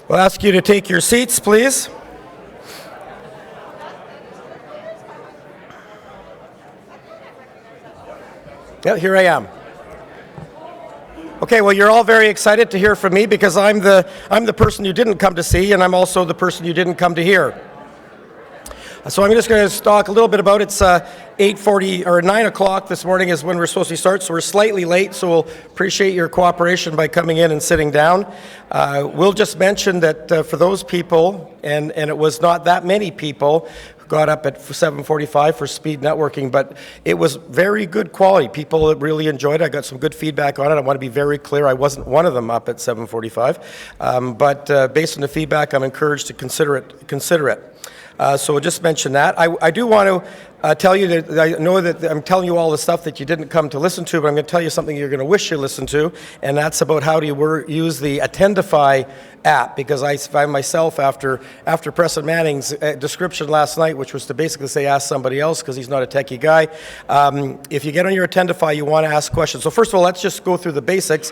We'll ask you to take your seats, please. Yeah, here I am. Okay, well, you're all very excited to hear from me because I'm the person you didn't come to see, and I'm also the person you didn't come to hear. So I'm just going to talk a little bit about it's 8:40 or 9 o'clock this morning is when we're supposed to start, so we're slightly late, so we'll appreciate your cooperation by coming in and sitting down. We'll just mention that for those people, and it was not that many people who got up at 7:45 for speed networking, but it was very good quality. People really enjoyed it. I got some good feedback on it. I want to be very clear, I wasn't one of them up at 7:45, but based on the feedback, I'm encouraged to consider it. So we'll just mention that. I do want to tell you that I know that I'm telling you all the stuff that you didn't come to listen to, but I'm going to tell you something you're going to wish you listened to, and that's about how do you use the Attendify app, because I find myself after Preston Manning's description last night, which was to basically say ask somebody else because he's not a techie guy. If you get on your Attendify, you want to ask questions. So first of all, let's just go through the basics.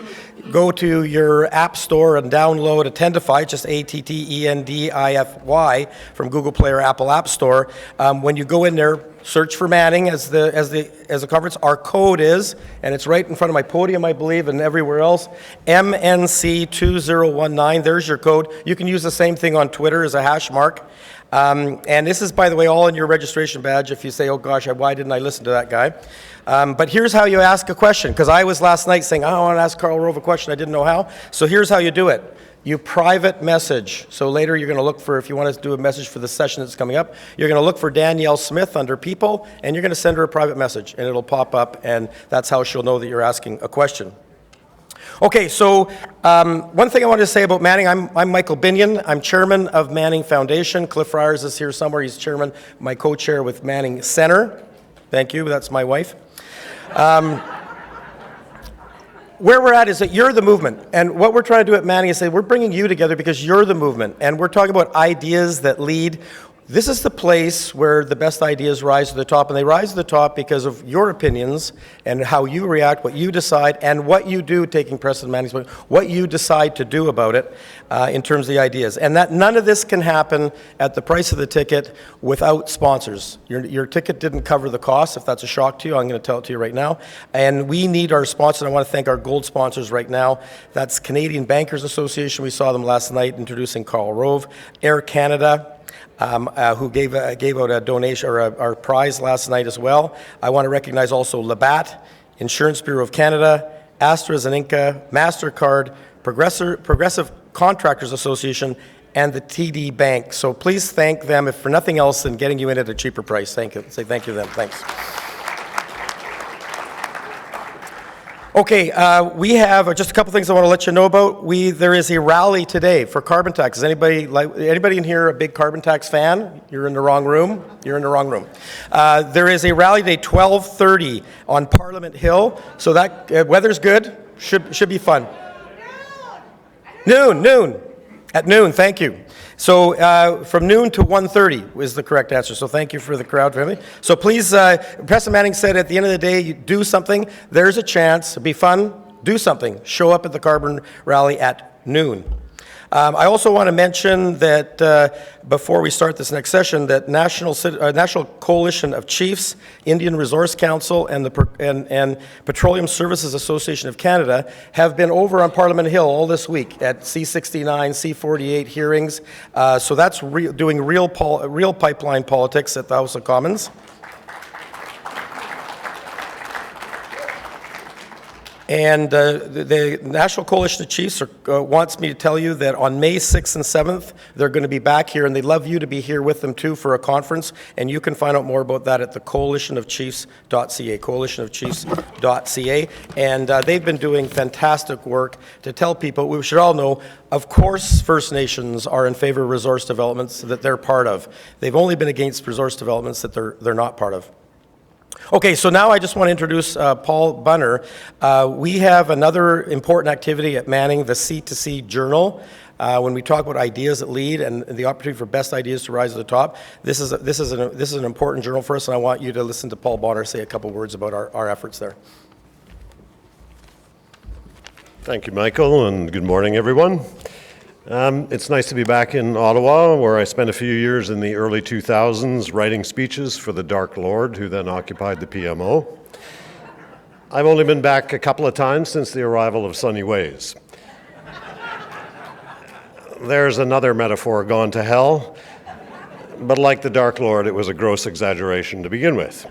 Go to your app store and download Attendify, just Attendify from Google Play or Apple App Store. When you go in there, search for Manning as the conference. Our code is, and it's right in front of my podium, I believe, and everywhere else, MNC 2019. There's your code. You can use the same thing on Twitter as a hash mark. And this is, by the way, all in your registration badge if you say, oh gosh, why didn't I listen to that guy? But here's how you ask a question, because I was last night saying, I want to ask Karl Rove a question, I didn't know how. So here's how you do it. You private message. So later you're going to look for, if you want to do a message for the session that's coming up, you're going to look for Danielle Smith under people, and you're going to send her a private message, and it'll pop up, and that's how she'll know that you're asking a question. Okay, so one thing I wanted to say about Manning, I'm Michael Binion. I'm chairman of Manning Foundation. Cliff Friars is here somewhere. He's chairman, my co-chair with Manning Center. Thank you, that's my wife. Where we're at is that you're the movement, and what we're trying to do at Manning is say we're bringing you together because you're the movement, and we're talking about ideas that lead. This is the place where the best ideas rise to the top, and they rise to the top because of your opinions and how you react, what you decide, and what you do, taking Preston Manning's point, what you decide to do about it in terms of the ideas. And that none of this can happen at the price of the ticket without sponsors. Your ticket didn't cover the cost. If that's a shock to you, I'm going to tell it to you right now. And we need our sponsors. I want to thank our gold sponsors right now. That's Canadian Bankers Association. We saw them last night introducing Karl Rove. Air Canada, who gave out a donation or our prize last night as well. I want to recognize also Labatt, Insurance Bureau of Canada, AstraZeneca, MasterCard, Progressive Contractors Association, and the TD Bank. So please thank them, if for nothing else than getting you in at a cheaper price. Thank you. Say thank you to them. Thanks. Okay, we have just a couple things I want to let you know about. There is a rally today for carbon tax. Is anybody in here a big carbon tax fan? You're in the wrong room. You're in the wrong room. There is a rally today, 12:30 on Parliament Hill. So that weather's good. Should be fun. Noon. At noon. Thank you. So from noon to 1:30 is the correct answer. So thank you for the crowd, family. So please, Preston Manning said at the end of the day, you do something. There's a chance. It'll be fun. Do something. Show up at the carbon rally at noon. I also want to mention that before we start this next session, that National Coalition of Chiefs, Indian Resource Council, and the Petroleum Services Association of Canada have been over on Parliament Hill all this week at C69, C48 hearings. So that's doing real pipeline politics at the House of Commons. And the National Coalition of Chiefs wants me to tell you that on May 6th and 7th, they're going to be back here, and they'd love you to be here with them too for a conference. And you can find out more about that at the coalitionofchiefs.ca, coalitionofchiefs.ca. And they've been doing fantastic work to tell people, we should all know, of course First Nations are in favor of resource developments that they're part of. They've only been against resource developments that they're not part of. Okay, so now I just want to introduce Paul Bunner. We have another important activity at Manning, the C2C Journal. When we talk about ideas that lead and the opportunity for best ideas to rise to the top, this is an important journal for us, and I want you to listen to Paul Bunner say a couple words about our efforts there. Thank you, Michael, and good morning, everyone. It's nice to be back in Ottawa, where I spent a few years in the early 2000s writing speeches for the Dark Lord, who then occupied the PMO. I've only been back a couple of times since the arrival of Sunny Ways. There's another metaphor gone to hell, but like the Dark Lord, it was a gross exaggeration to begin with.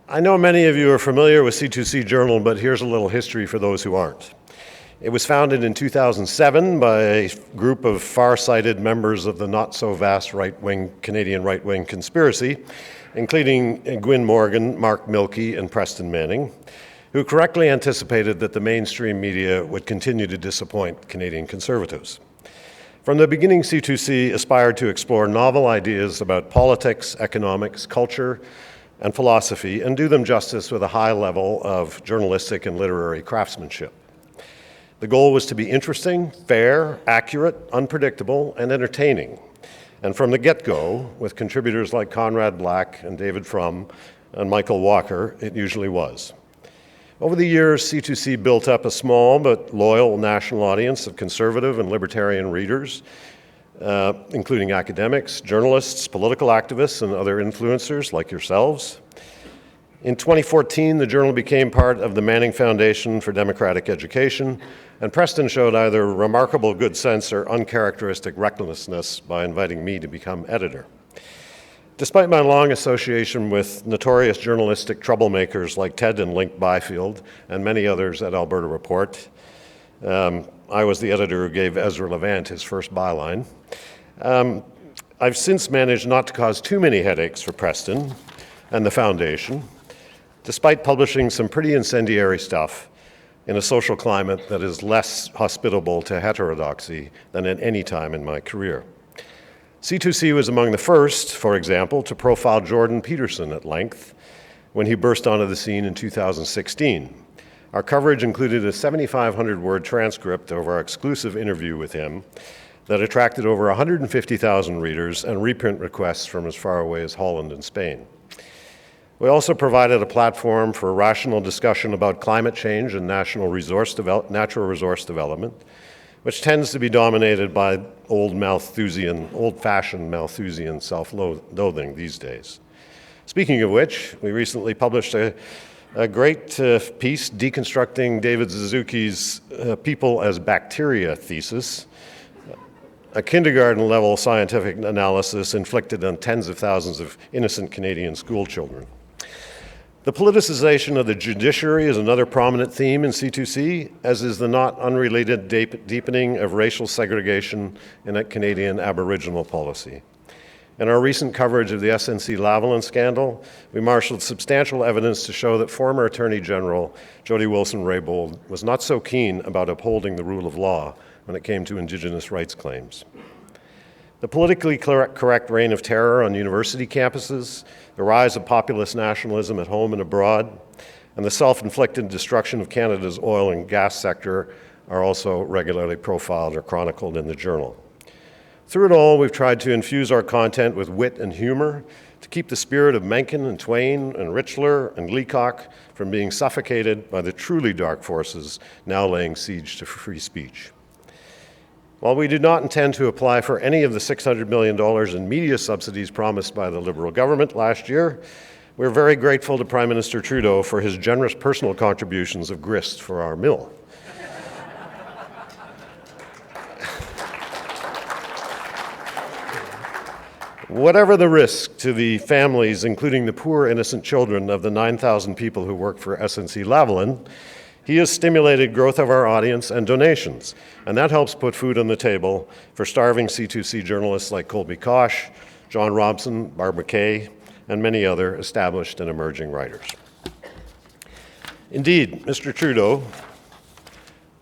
I know many of you are familiar with C2C Journal, but here's a little history for those who aren't. It was founded in 2007 by a group of far-sighted members of the not-so-vast Canadian right-wing conspiracy, including Gwyn Morgan, Mark Milkey, and Preston Manning, who correctly anticipated that the mainstream media would continue to disappoint Canadian conservatives. From the beginning, C2C aspired to explore novel ideas about politics, economics, culture, and philosophy, and do them justice with a high level of journalistic and literary craftsmanship. The goal was to be interesting, fair, accurate, unpredictable, and entertaining. And from the get-go, with contributors like Conrad Black and David Frum and Michael Walker, it usually was. Over the years, C2C built up a small but loyal national audience of conservative and libertarian readers, including academics, journalists, political activists, and other influencers like yourselves. In 2014, the journal became part of the Manning Foundation for Democratic Education, and Preston showed either remarkable good sense or uncharacteristic recklessness by inviting me to become editor. Despite my long association with notorious journalistic troublemakers like Ted and Link Byfield and many others at Alberta Report, I was the editor who gave Ezra Levant his first byline. I've since managed not to cause too many headaches for Preston and the Foundation, despite publishing some pretty incendiary stuff in a social climate that is less hospitable to heterodoxy than at any time in my career. C2C was among the first, for example, to profile Jordan Peterson at length when he burst onto the scene in 2016. Our coverage included a 7,500-word transcript of our exclusive interview with him that attracted over 150,000 readers and reprint requests from as far away as Holland and Spain. We also provided a platform for rational discussion about climate change and natural resource development, which tends to be dominated by old-fashioned Malthusian self-loathing these days. Speaking of which, we recently published a great piece deconstructing David Suzuki's People as Bacteria thesis, a kindergarten-level scientific analysis inflicted on tens of thousands of innocent Canadian school children. The politicization of the judiciary is another prominent theme in C2C, as is the not unrelated deepening of racial segregation in a Canadian Aboriginal policy. In our recent coverage of the SNC-Lavalin scandal, we marshaled substantial evidence to show that former Attorney General Jody Wilson-Raybould was not so keen about upholding the rule of law when it came to Indigenous rights claims. The politically correct reign of terror on university campuses, the rise of populist nationalism at home and abroad, and the self-inflicted destruction of Canada's oil and gas sector are also regularly profiled or chronicled in the journal. Through it all, we've tried to infuse our content with wit and humor to keep the spirit of Mencken and Twain and Richler and Leacock from being suffocated by the truly dark forces now laying siege to free speech. While we do not intend to apply for any of the $600 million in media subsidies promised by the Liberal government last year, we're very grateful to Prime Minister Trudeau for his generous personal contributions of grist for our mill. Whatever the risk to the families, including the poor innocent children of the 9,000 people who work for SNC-Lavalin, he has stimulated growth of our audience and donations, and that helps put food on the table for starving C2C journalists like Colby Kosh, John Robson, Barb McKay, and many other established and emerging writers. Indeed, Mr. Trudeau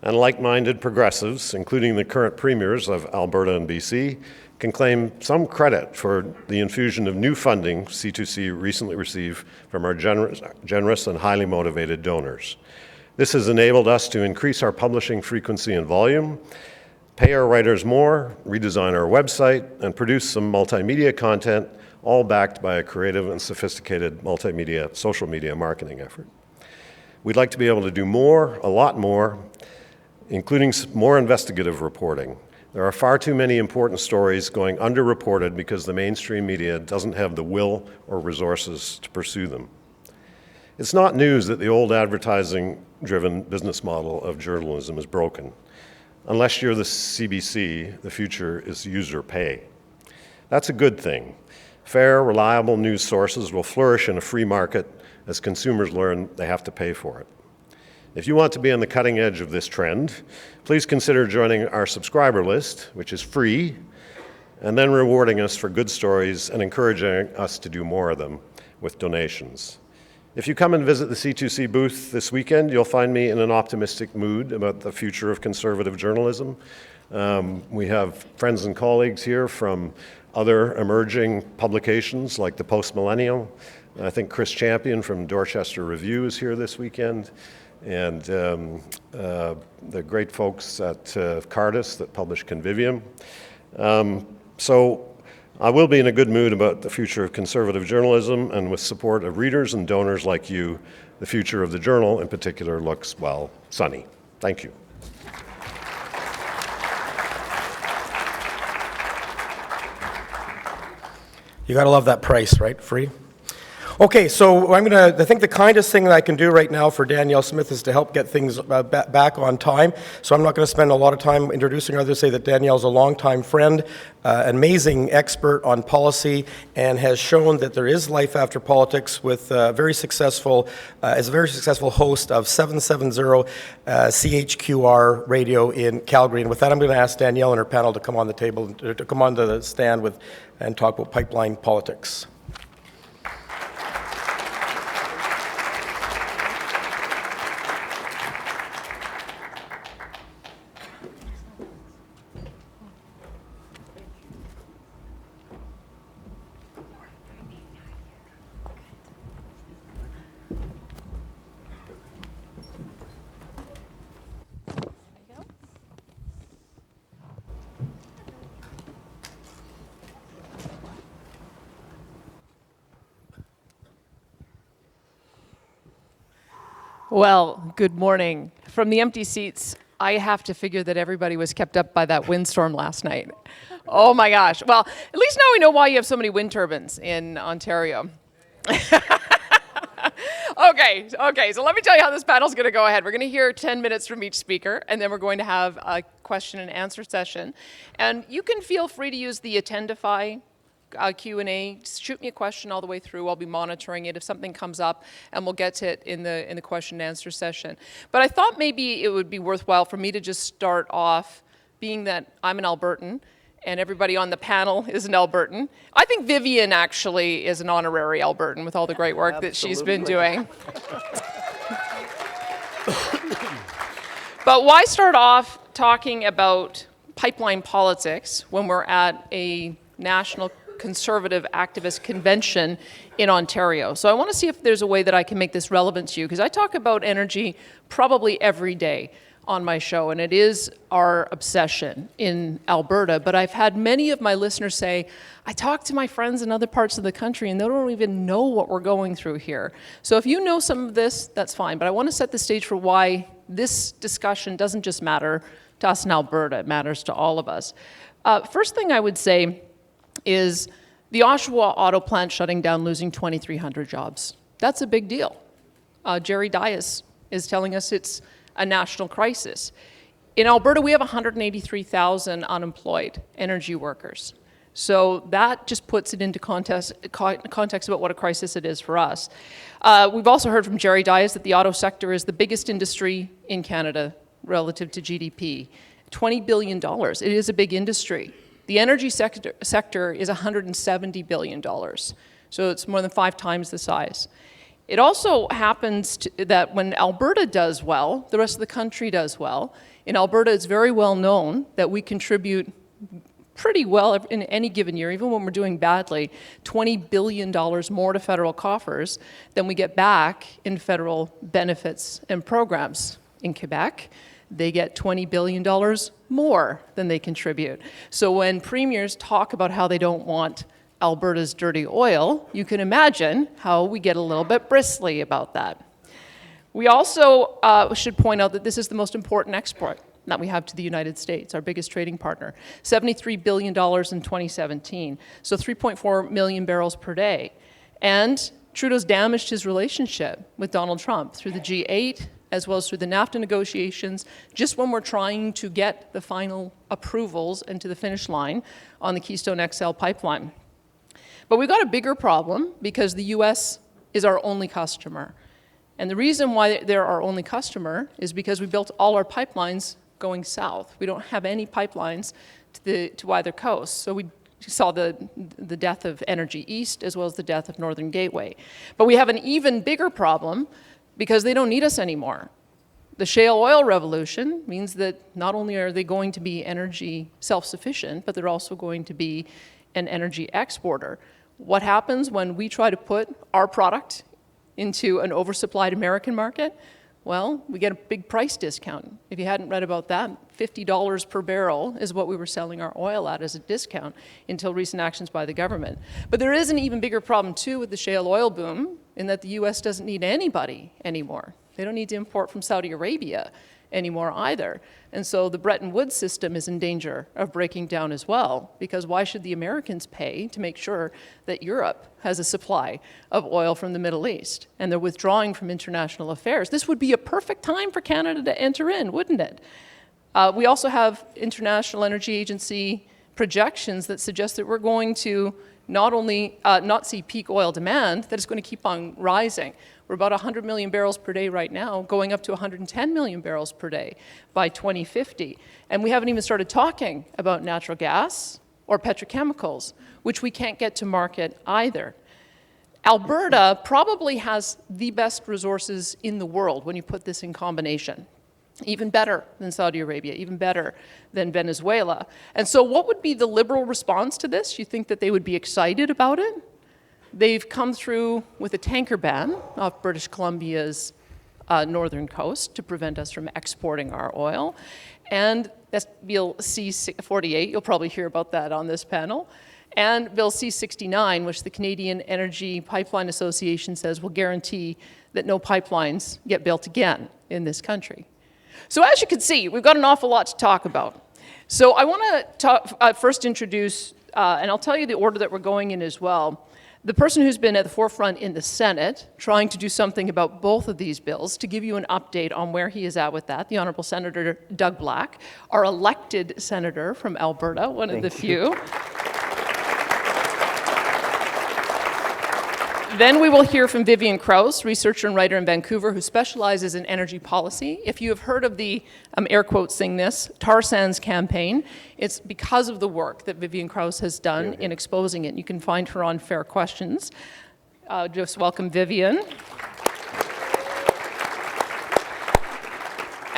and like-minded progressives, including the current premiers of Alberta and BC, can claim some credit for the infusion of new funding C2C recently received from our generous and highly motivated donors. This has enabled us to increase our publishing frequency and volume, pay our writers more, redesign our website, and produce some multimedia content, all backed by a creative and sophisticated multimedia, social media marketing effort. We'd like to be able to do more, a lot more, including more investigative reporting. There are far too many important stories going underreported because the mainstream media doesn't have the will or resources to pursue them. It's not news that the old advertising-driven business model of journalism is broken. Unless you're the CBC, the future is user pay. That's a good thing. Fair, reliable news sources will flourish in a free market as consumers learn they have to pay for it. If you want to be on the cutting edge of this trend, please consider joining our subscriber list, which is free, and then rewarding us for good stories and encouraging us to do more of them with donations. If you come and visit the C2C booth this weekend, you'll find me in an optimistic mood about the future of conservative journalism. We have friends and colleagues here from other emerging publications like the Post-Millennial. I think Chris Champion from Dorchester Review is here this weekend. And the great folks at Cardis that publish Convivium. So I will be in a good mood about the future of conservative journalism, and with support of readers and donors like you, the future of the Journal in particular looks, well, sunny. Thank you. You gotta love that price, right? Free? Okay, so I think the kindest thing that I can do right now for Danielle Smith is to help get things back on time. So I'm not going to spend a lot of time introducing her. I'll just say that Danielle's a longtime friend, an amazing expert on policy, and has shown that there is life after politics with as a very successful host of 770 CHQR radio in Calgary. And with that, I'm going to ask Danielle and her panel to come on the table, to come on to the stand and talk about pipeline politics. Well, good morning. From the empty seats, I have to figure that everybody was kept up by that windstorm last night. Oh my gosh. Well, at least now we know why you have so many wind turbines in Ontario. Okay, so let me tell you how this panel's going to go ahead. We're going to hear 10 minutes from each speaker, and then we're going to have a question and answer session. And you can feel free to use the Attendify Q&A. Shoot me a question all the way through. I'll be monitoring it if something comes up, and we'll get to it in the question and answer session. But I thought maybe it would be worthwhile for me to just start off, being that I'm an Albertan, and everybody on the panel is an Albertan. I think Vivian actually is an honorary Albertan with all the great work that she's been doing. But why start off talking about pipeline politics when we're at a national conservative activist convention in Ontario? So I want to see if there's a way that I can make this relevant to you, because I talk about energy probably every day on my show, and it is our obsession in Alberta. But I've had many of my listeners say, I talk to my friends in other parts of the country and they don't even know what we're going through here. So if you know some of this, that's fine. But I want to set the stage for why this discussion doesn't just matter to us in Alberta. It matters to all of us. First thing I would say is the Oshawa auto plant shutting down, losing 2,300 jobs. That's a big deal. Jerry Dias is telling us it's a national crisis. In Alberta, we have 183,000 unemployed energy workers. So that just puts it into context about what a crisis it is for us. We've also heard from Jerry Dias that the auto sector is the biggest industry in Canada relative to GDP. $20 billion. It is a big industry. The energy sector is $170 billion. So it's more than 5 times the size. It also happens that when Alberta does well, the rest of the country does well. In Alberta, it's very well known that we contribute pretty well in any given year, even when we're doing badly, $20 billion more to federal coffers than we get back in federal benefits and programs. In Quebec, they get $20 billion more than they contribute. So when premiers talk about how they don't want Alberta's dirty oil, you can imagine how we get a little bit bristly about that. We also should point out that this is the most important export that we have to the United States, our biggest trading partner. $73 billion in 2017, so 3.4 million barrels per day. And Trudeau's damaged his relationship with Donald Trump through the G8, as well as through the NAFTA negotiations, just when we're trying to get the final approvals and to the finish line on the Keystone XL pipeline. But we've got a bigger problem because the US is our only customer. And the reason why they're our only customer is because we built all our pipelines going south. We don't have any pipelines to either coast. So we saw the death of Energy East as well as the death of Northern Gateway. But we have an even bigger problem because they don't need us anymore. The shale oil revolution means that not only are they going to be energy self-sufficient, but they're also going to be an energy exporter. What happens when we try to put our product into an oversupplied American market? Well, we get a big price discount. If you hadn't read about that, $50 per barrel is what we were selling our oil at as a discount until recent actions by the government. But there is an even bigger problem, too, with the shale oil boom, in that the U.S. doesn't need anybody anymore. They don't need to import from Saudi Arabia anymore either. And so the Bretton Woods system is in danger of breaking down as well, because why should the Americans pay to make sure that Europe has a supply of oil from the Middle East? And they're withdrawing from international affairs. This would be a perfect time for Canada to enter in, wouldn't it? We also have International Energy Agency projections that suggest that we're going to not only not see peak oil demand, that it's going to keep on rising. We're about 100 million barrels per day right now, going up to 110 million barrels per day by 2050. And we haven't even started talking about natural gas or petrochemicals, which we can't get to market either. Alberta probably has the best resources in the world when you put this in combination. Even better than Saudi Arabia, even better than Venezuela. And so what would be the Liberal response to this? You think that they would be excited about it? They've come through with a tanker ban off British Columbia's northern coast to prevent us from exporting our oil. And that's Bill C-48, you'll probably hear about that on this panel. And Bill C-69, which the Canadian Energy Pipeline Association says will guarantee that no pipelines get built again in this country. So as you can see, we've got an awful lot to talk about. So I want to first introduce, and I'll tell you the order that we're going in as well, the person who's been at the forefront in the Senate trying to do something about both of these bills, to give you an update on where he is at with that, the Honourable Senator Doug Black, our elected senator from Alberta, one of the few. Then we will hear from Vivian Krause, researcher and writer in Vancouver, who specializes in energy policy. If you have heard of the, air quoting this, tar sands campaign, it's because of the work that Vivian Krause has done in exposing it. You can find her on Fair Questions. Just welcome Vivian.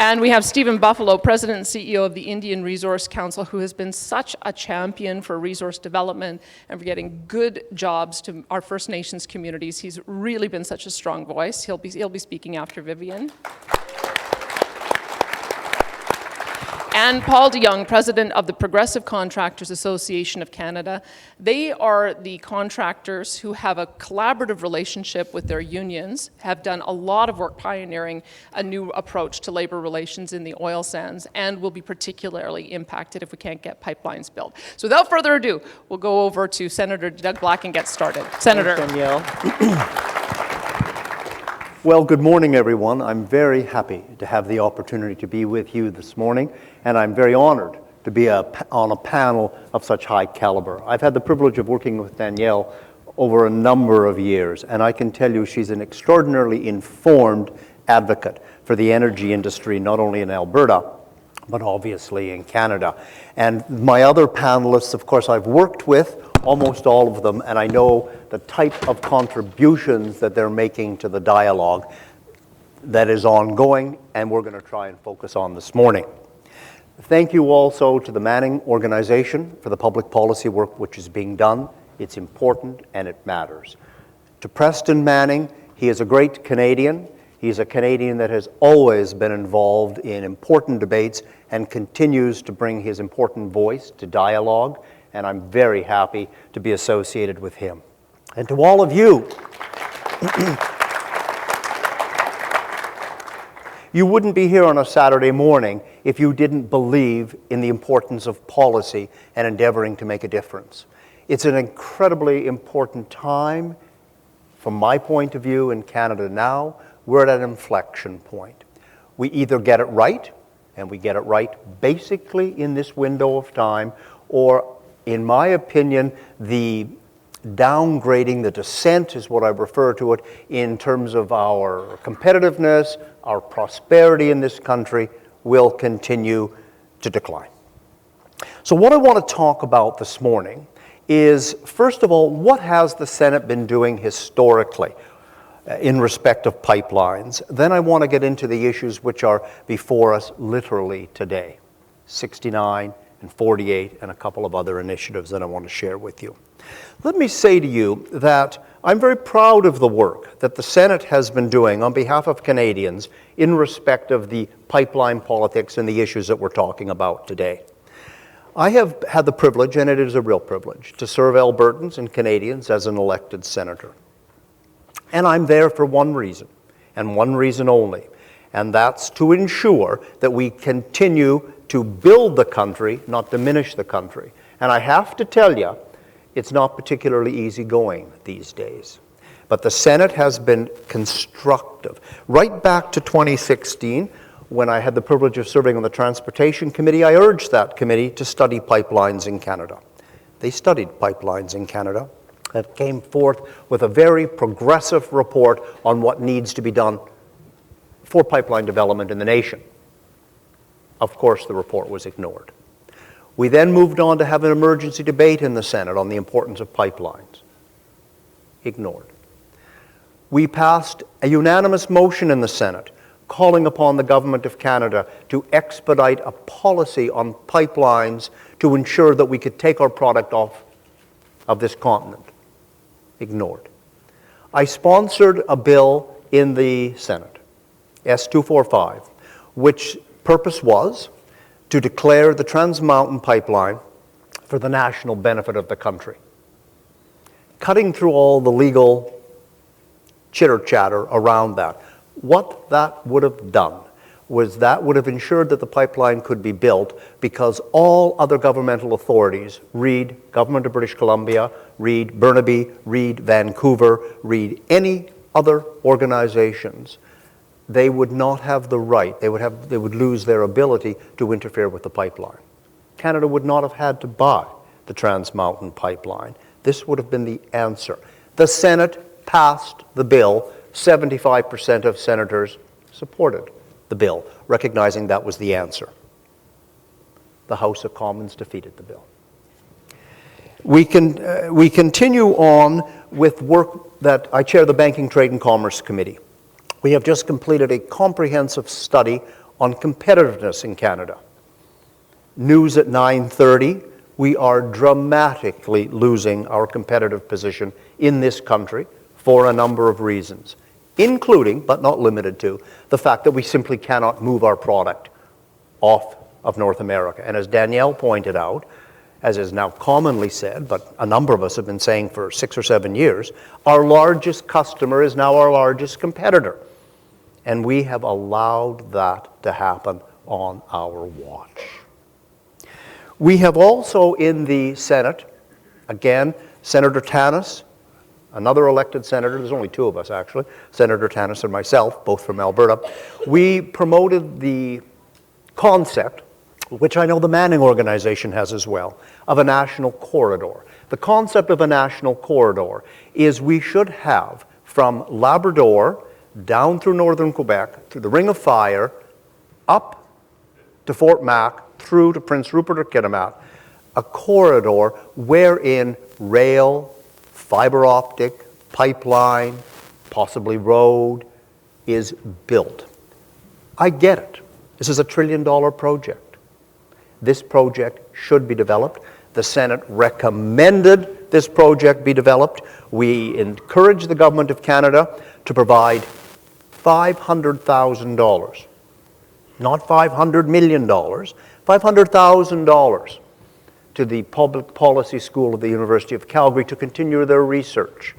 And we have Stephen Buffalo, President and CEO of the Indian Resource Council, who has been such a champion for resource development and for getting good jobs to our First Nations communities. He's really been such a strong voice. He'll be speaking after Vivian. and Paul DeYoung, president of the Progressive Contractors Association of Canada. They are the contractors who have a collaborative relationship with their unions, have done a lot of work pioneering a new approach to labor relations in the oil sands, and will be particularly impacted if we can't get pipelines built. So without further ado, we'll go over to Senator Doug Black and get started. Senator. Thanks, Danielle. Well, good morning, everyone. I'm very happy to have the opportunity to be with you this morning, and I'm very honored to be on a panel of such high caliber. I've had the privilege of working with Danielle over a number of years, and I can tell you she's an extraordinarily informed advocate for the energy industry, not only in Alberta, but obviously in Canada. And my other panelists, of course, I've worked with, almost all of them, and I know the type of contributions that they're making to the dialogue that is ongoing, and we're going to try and focus on this morning. Thank you also to the Manning Organization for the public policy work which is being done. It's important and it matters. To Preston Manning, he is a great Canadian. He's a Canadian that has always been involved in important debates and continues to bring his important voice to dialogue, and I'm very happy to be associated with him. And to all of you, you wouldn't be here on a Saturday morning if you didn't believe in the importance of policy and endeavoring to make a difference. It's an incredibly important time, from my point of view, in Canada now. We're at an inflection point. We either get it right, and we get it right basically in this window of time, or, in my opinion, the downgrading, the descent is what I refer to it, in terms of our competitiveness, our prosperity in this country will continue to decline. So what I want to talk about this morning is, first of all, what has the Senate been doing historically in respect of pipelines? Then I want to get into the issues which are before us literally today, 69 and 48 and a couple of other initiatives that I want to share with you. Let me say to you that I'm very proud of the work that the Senate has been doing on behalf of Canadians in respect of the pipeline politics and the issues that we're talking about today. I have had the privilege, and it is a real privilege, to serve Albertans and Canadians as an elected senator. And I'm there for one reason, and one reason only, and that's to ensure that we continue to build the country, not diminish the country. And I have to tell you, it's not particularly easy going these days. But the Senate has been constructive. Right back to 2016, when I had the privilege of serving on the Transportation Committee, I urged that committee to study pipelines in Canada. They studied pipelines in Canada. That came forth with a very progressive report on what needs to be done for pipeline development in the nation. Of course, the report was ignored. We then moved on to have an emergency debate in the Senate on the importance of pipelines. Ignored. We passed a unanimous motion in the Senate calling upon the Government of Canada to expedite a policy on pipelines to ensure that we could take our product off of this continent. Ignored. I sponsored a bill in the Senate, S-245, which purpose was to declare the Trans Mountain Pipeline for the national benefit of the country. Cutting through all the legal chitter-chatter around that, what that would have done was that would have ensured that the pipeline could be built because all other governmental authorities, read Government of British Columbia, read Burnaby, read Vancouver, read any other organizations, they would not have the right, they would lose their ability to interfere with the pipeline. Canada would not have had to buy the Trans Mountain Pipeline. This would have been the answer. The Senate passed the bill. 75% of senators supported the bill, recognizing that was the answer. The House of Commons defeated the bill. We continue on with work that I chair the Banking, Trade and Commerce Committee. We have just completed a comprehensive study on competitiveness in Canada. News at 9:30, we are dramatically losing our competitive position in this country for a number of reasons, including, but not limited to, the fact that we simply cannot move our product off of North America. And as Danielle pointed out, as is now commonly said, but a number of us have been saying for 6 or 7 years, our largest customer is now our largest competitor. And we have allowed that to happen on our watch. We have also in the Senate, again, Senator Tanis, another elected senator, there's only 2 of us actually, Senator Tanis and myself, both from Alberta, we promoted the concept, which I know the Manning Organization has as well, of a national corridor. The concept of a national corridor is we should have from Labrador down through northern Quebec, through the Ring of Fire, up to Fort Mac, through to Prince Rupert or Kitimat, a corridor wherein rail, fiber optic, pipeline, possibly road is built. I get it. This is a $1 trillion project. This project should be developed. The Senate recommended this project be developed. We encourage the Government of Canada to provide $500,000, not $500 million, $500,000 to the Public Policy School of the University of Calgary to continue their research.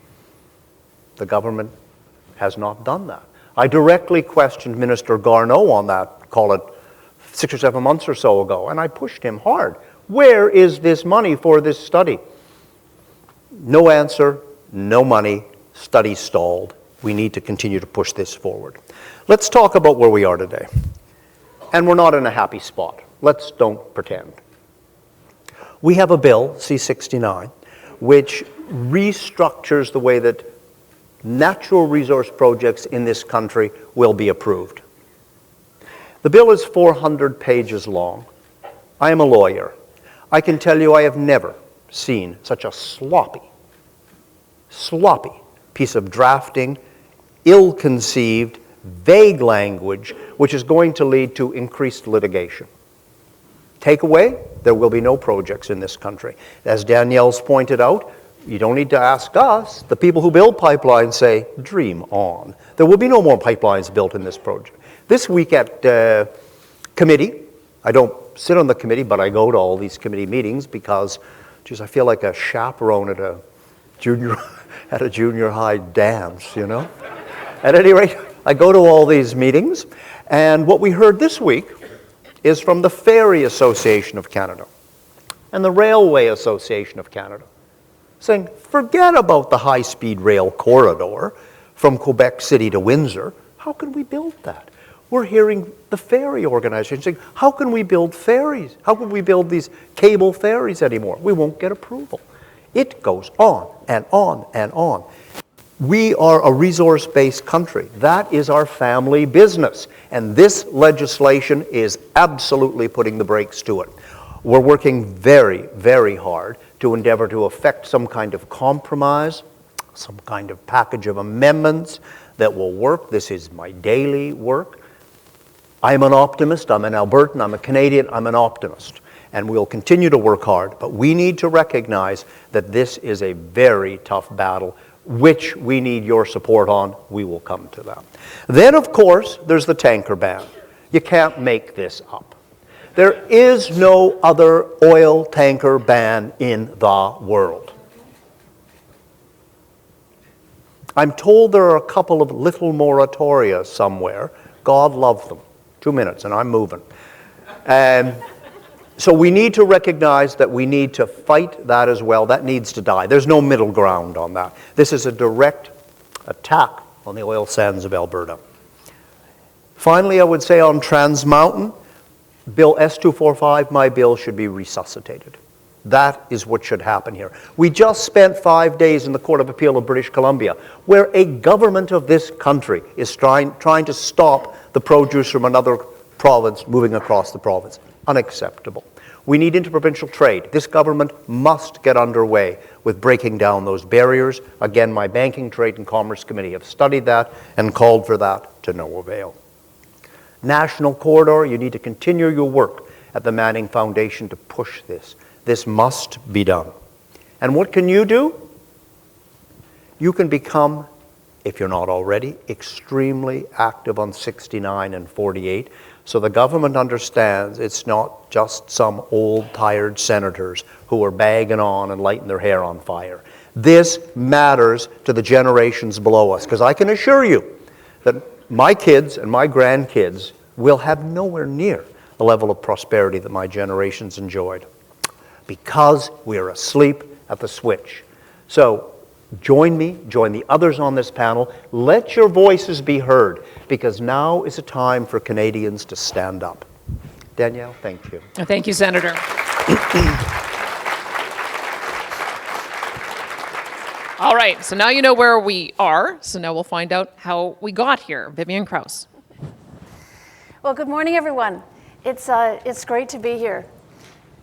The government has not done that. I directly questioned Minister Garneau on that, call it 6 or 7 months or so ago, and I pushed him hard. Where is this money for this study? No answer, no money, study stalled. We need to continue to push this forward. Let's talk about where we are today. And we're not in a happy spot. Let's don't pretend. We have a bill, C-69, which restructures the way that natural resource projects in this country will be approved. The bill is 400 pages long. I am a lawyer. I can tell you I have never seen such a sloppy piece of drafting, ill-conceived, vague language, which is going to lead to increased litigation. Takeaway, there will be no projects in this country. As Danielle's pointed out, you don't need to ask us. The people who build pipelines say, dream on. There will be no more pipelines built in this project. This week at committee, I don't sit on the committee, but I go to all these committee meetings because, geez, I feel like a chaperone at a junior high dance, you know? At any rate, I go to all these meetings, and what we heard this week is from the Ferry Association of Canada and the Railway Association of Canada, saying, forget about the high-speed rail corridor from Quebec City to Windsor. How can we build that? We're hearing the ferry organization saying, how can we build ferries? How can we build these cable ferries anymore? We won't get approval. It goes on and on and on. We are a resource-based country. That is our family business. And this legislation is absolutely putting the brakes to it. We're working very, very hard to endeavor to effect some kind of compromise, some kind of package of amendments that will work. This is my daily work. I'm an optimist. I'm an Albertan. I'm a Canadian. I'm an optimist. And we'll continue to work hard. But we need to recognize that this is a very tough battle, which we need your support on. We will come to that. Then, of course, there's the tanker ban. You can't make this up. There is no other oil tanker ban in the world. I'm told there are a couple of little moratoria somewhere. God love them. 2 minutes and I'm moving. So we need to recognize that we need to fight that as well. That needs to die. There's no middle ground on that. This is a direct attack on the oil sands of Alberta. Finally, I would say on Trans Mountain, Bill S-245, my bill, should be resuscitated. That is what should happen here. We just spent 5 days in the Court of Appeal of British Columbia, where a government of this country is trying to stop the produce from another province moving across the province. Unacceptable. We need interprovincial trade. This government must get underway with breaking down those barriers. Again, my Banking, Trade and Commerce Committee have studied that and called for that to no avail. National corridor, you need to continue your work at the Manning Foundation to push this. This must be done. And what can you do? You can become, if you're not already, extremely active on 69 and 48 So the government understands it's not just some old, tired senators who are bagging on and lighting their hair on fire. This matters to the generations below us, because I can assure you that my kids and my grandkids will have nowhere near the level of prosperity that my generations enjoyed, because we are asleep at the switch. So join me, join the others on this panel. Let your voices be heard, because now is a time for Canadians to stand up. Danielle, thank you. Thank you, Senator. All right, so now you know where we are, so now we'll find out how we got here. Vivian Krause. Well, good morning, everyone. It's great to be here.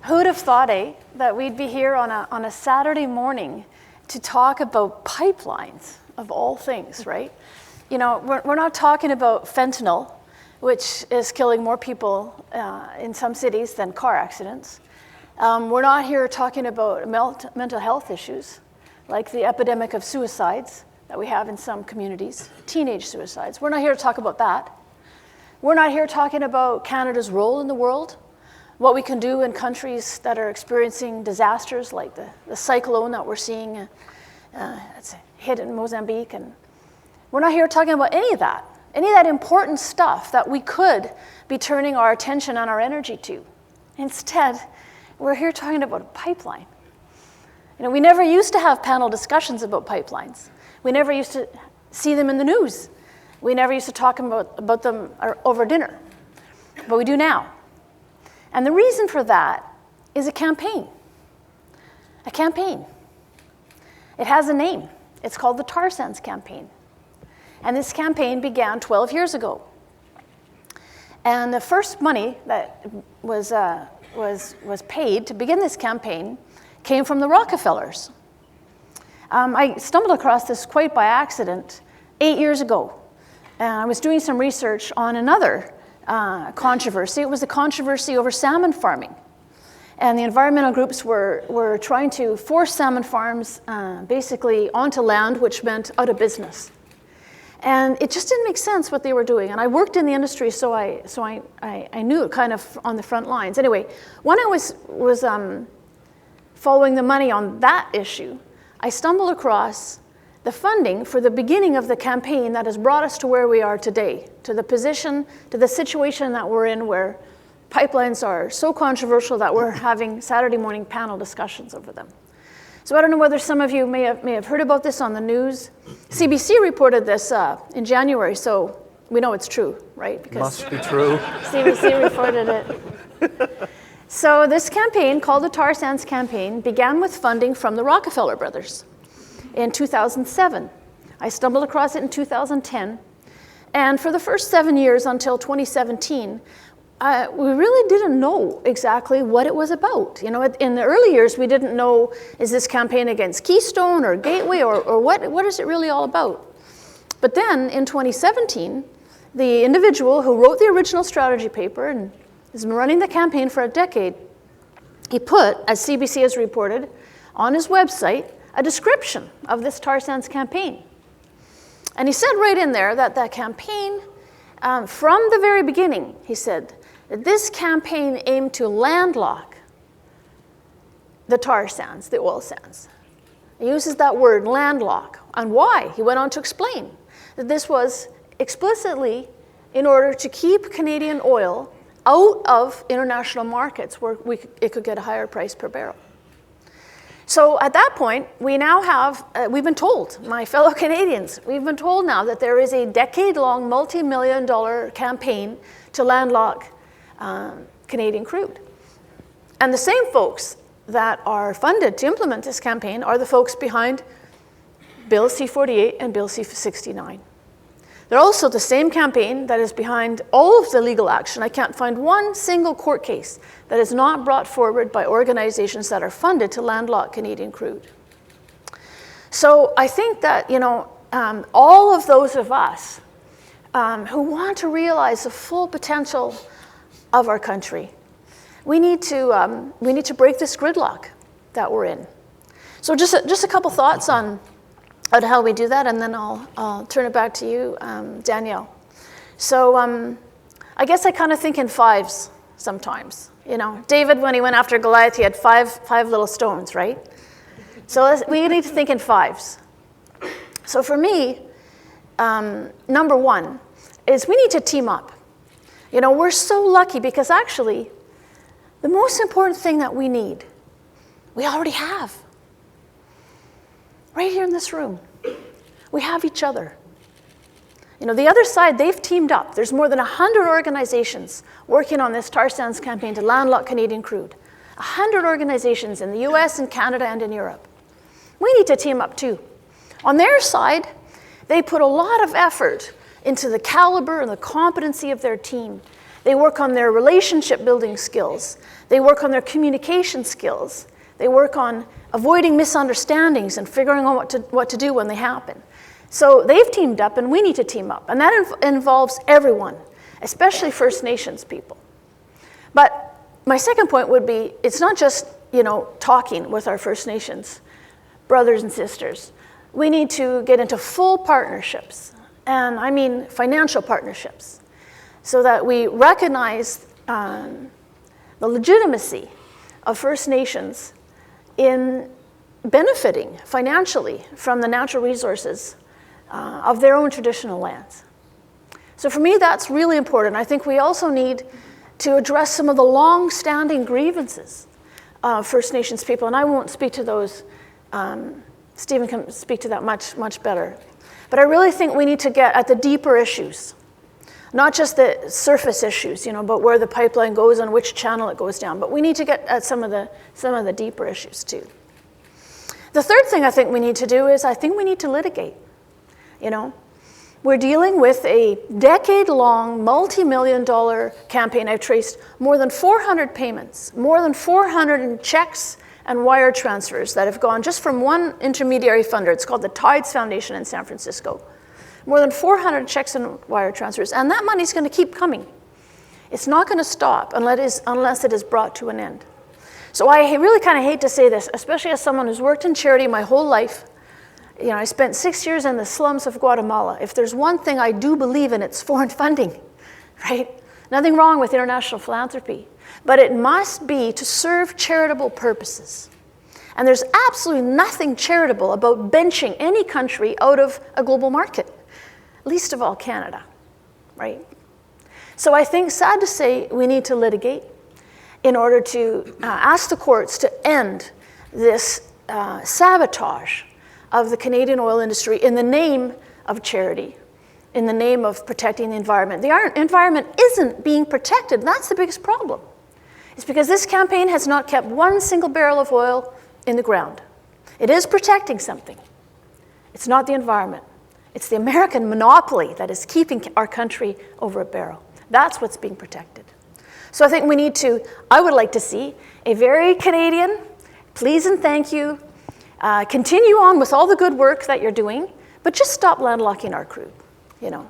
Who'd have thought, that we'd be here on a Saturday morning to talk about pipelines, of all things, right? You know, we're not talking about fentanyl, which is killing more people in some cities than car accidents. We're not here talking about mental health issues, like the epidemic of suicides that we have in some communities, teenage suicides. We're not here to talk about that. We're not here talking about Canada's role in the world, what we can do in countries that are experiencing disasters like the cyclone that we're seeing it's hit in Mozambique. And we're not here talking about any of that important stuff that we could be turning our attention and our energy to. Instead, we're here talking about a pipeline. You know, we never used to have panel discussions about pipelines. We never used to see them in the news. We never used to talk about them over dinner. But we do now. And the reason for that is a campaign. A campaign. It has a name. It's called the Tar Sands Campaign. And this campaign began 12 years ago. And the first money that was paid to begin this campaign came from the Rockefellers. I stumbled across this quite by accident 8 years ago. I was doing some research on another controversy. It was a controversy over salmon farming. And the environmental groups were trying to force salmon farms basically onto land, which meant out of business. And it just didn't make sense what they were doing. And I worked in the industry, so I knew it kind of on the front lines. Anyway, when I was following the money on that issue, I stumbled across the funding for the beginning of the campaign that has brought us to where we are today, to the situation that we're in, where pipelines are so controversial that we're having Saturday morning panel discussions over them. So I don't know whether some of you may have heard about this on the news. CBC reported this in January, so we know it's true, right? Because Must be true. CBC reported it. So this campaign, called the Tar Sands Campaign, began with funding from the Rockefeller brothers in 2007. I stumbled across it in 2010. And for the first 7 years until 2017, we really didn't know exactly what it was about. You know, in the early years, we didn't know, is this campaign against Keystone or Gateway, or what is it really all about? But then in 2017, the individual who wrote the original strategy paper and has been running the campaign for a decade, he put, as CBC has reported, on his website, a description of this tar sands campaign. And he said right in there that that campaign, from the very beginning, he said, that this campaign aimed to landlock the tar sands, the oil sands. He uses that word, landlock. And why? He went on to explain that this was explicitly in order to keep Canadian oil out of international markets where it could get a higher price per barrel. So at that point, we now have, we've been told, my fellow Canadians, we've been told now that there is a decade-long, multi-million-dollar campaign to landlock Canadian crude. And the same folks that are funded to implement this campaign are the folks behind Bill C-48 and Bill C-69. They're also the same campaign that is behind all of the legal action. I can't find one single court case that is not brought forward by organizations that are funded to landlock Canadian crude. So I think that, you know, all of those of us who want to realize the full potential of our country, we need to break this gridlock that we're in. So just a couple thoughts on how we do that, and then I'll turn it back to you, Danielle. So I guess I kind of think in fives sometimes. You know, David, when he went after Goliath, he had five little stones, right? So we need to think in fives. So for me, number one is we need to team up. You know, we're so lucky because actually, the most important thing that we need, we already have. Right here in this room, we have each other. You know, the other side, they've teamed up. There's more than 100 organizations working on this tar sands campaign to landlock Canadian crude. 100 organizations in the US and Canada and in Europe. We need to team up too. On their side, they put a lot of effort into the caliber and the competency of their team. They work on their relationship building skills. They work on their communication skills. They work on avoiding misunderstandings and figuring out what to do when they happen. So they've teamed up, and we need to team up. And that involves everyone, especially First Nations people. But my second point would be, it's not just, you know, talking with our First Nations brothers and sisters. We need to get into full partnerships, and I mean financial partnerships, so that we recognize the legitimacy of First Nations in benefiting financially from the natural resources of their own traditional lands. So for me, that's really important. I think we also need to address some of the long-standing grievances of First Nations people, and I won't speak to those. Stephen can speak to that much better. But I really think we need to get at the deeper issues, not just the surface issues, you know, but where the pipeline goes and which channel it goes down. But we need to get at some of the deeper issues too. The third thing I think we need to do is I think we need to litigate. You know, we're dealing with a decade-long, multi-million-dollar campaign. I've traced more than 400 payments, more than 400 checks and wire transfers that have gone just from one intermediary funder. It's called the Tides Foundation in San Francisco. More than 400 checks and wire transfers, and that money's going to keep coming. It's not going to stop unless it is brought to an end. So I really kind of hate to say this, especially as someone who's worked in charity my whole life. You know, I spent 6 years in the slums of Guatemala. If there's one thing I do believe in, it's foreign funding, right? Nothing wrong with international philanthropy, but it must be to serve charitable purposes. And there's absolutely nothing charitable about benching any country out of a global market, least of all Canada, right? So I think, sad to say, we need to litigate in order to ask the courts to end this sabotage of the Canadian oil industry in the name of charity, in the name of protecting the environment. The environment isn't being protected. That's the biggest problem. It's because this campaign has not kept one single barrel of oil in the ground. It is protecting something. It's not the environment. It's the American monopoly that is keeping our country over a barrel. That's what's being protected. So I think we need to, I would like to see a very Canadian, please and thank you, continue on with all the good work that you're doing, but just stop landlocking our crude, you know.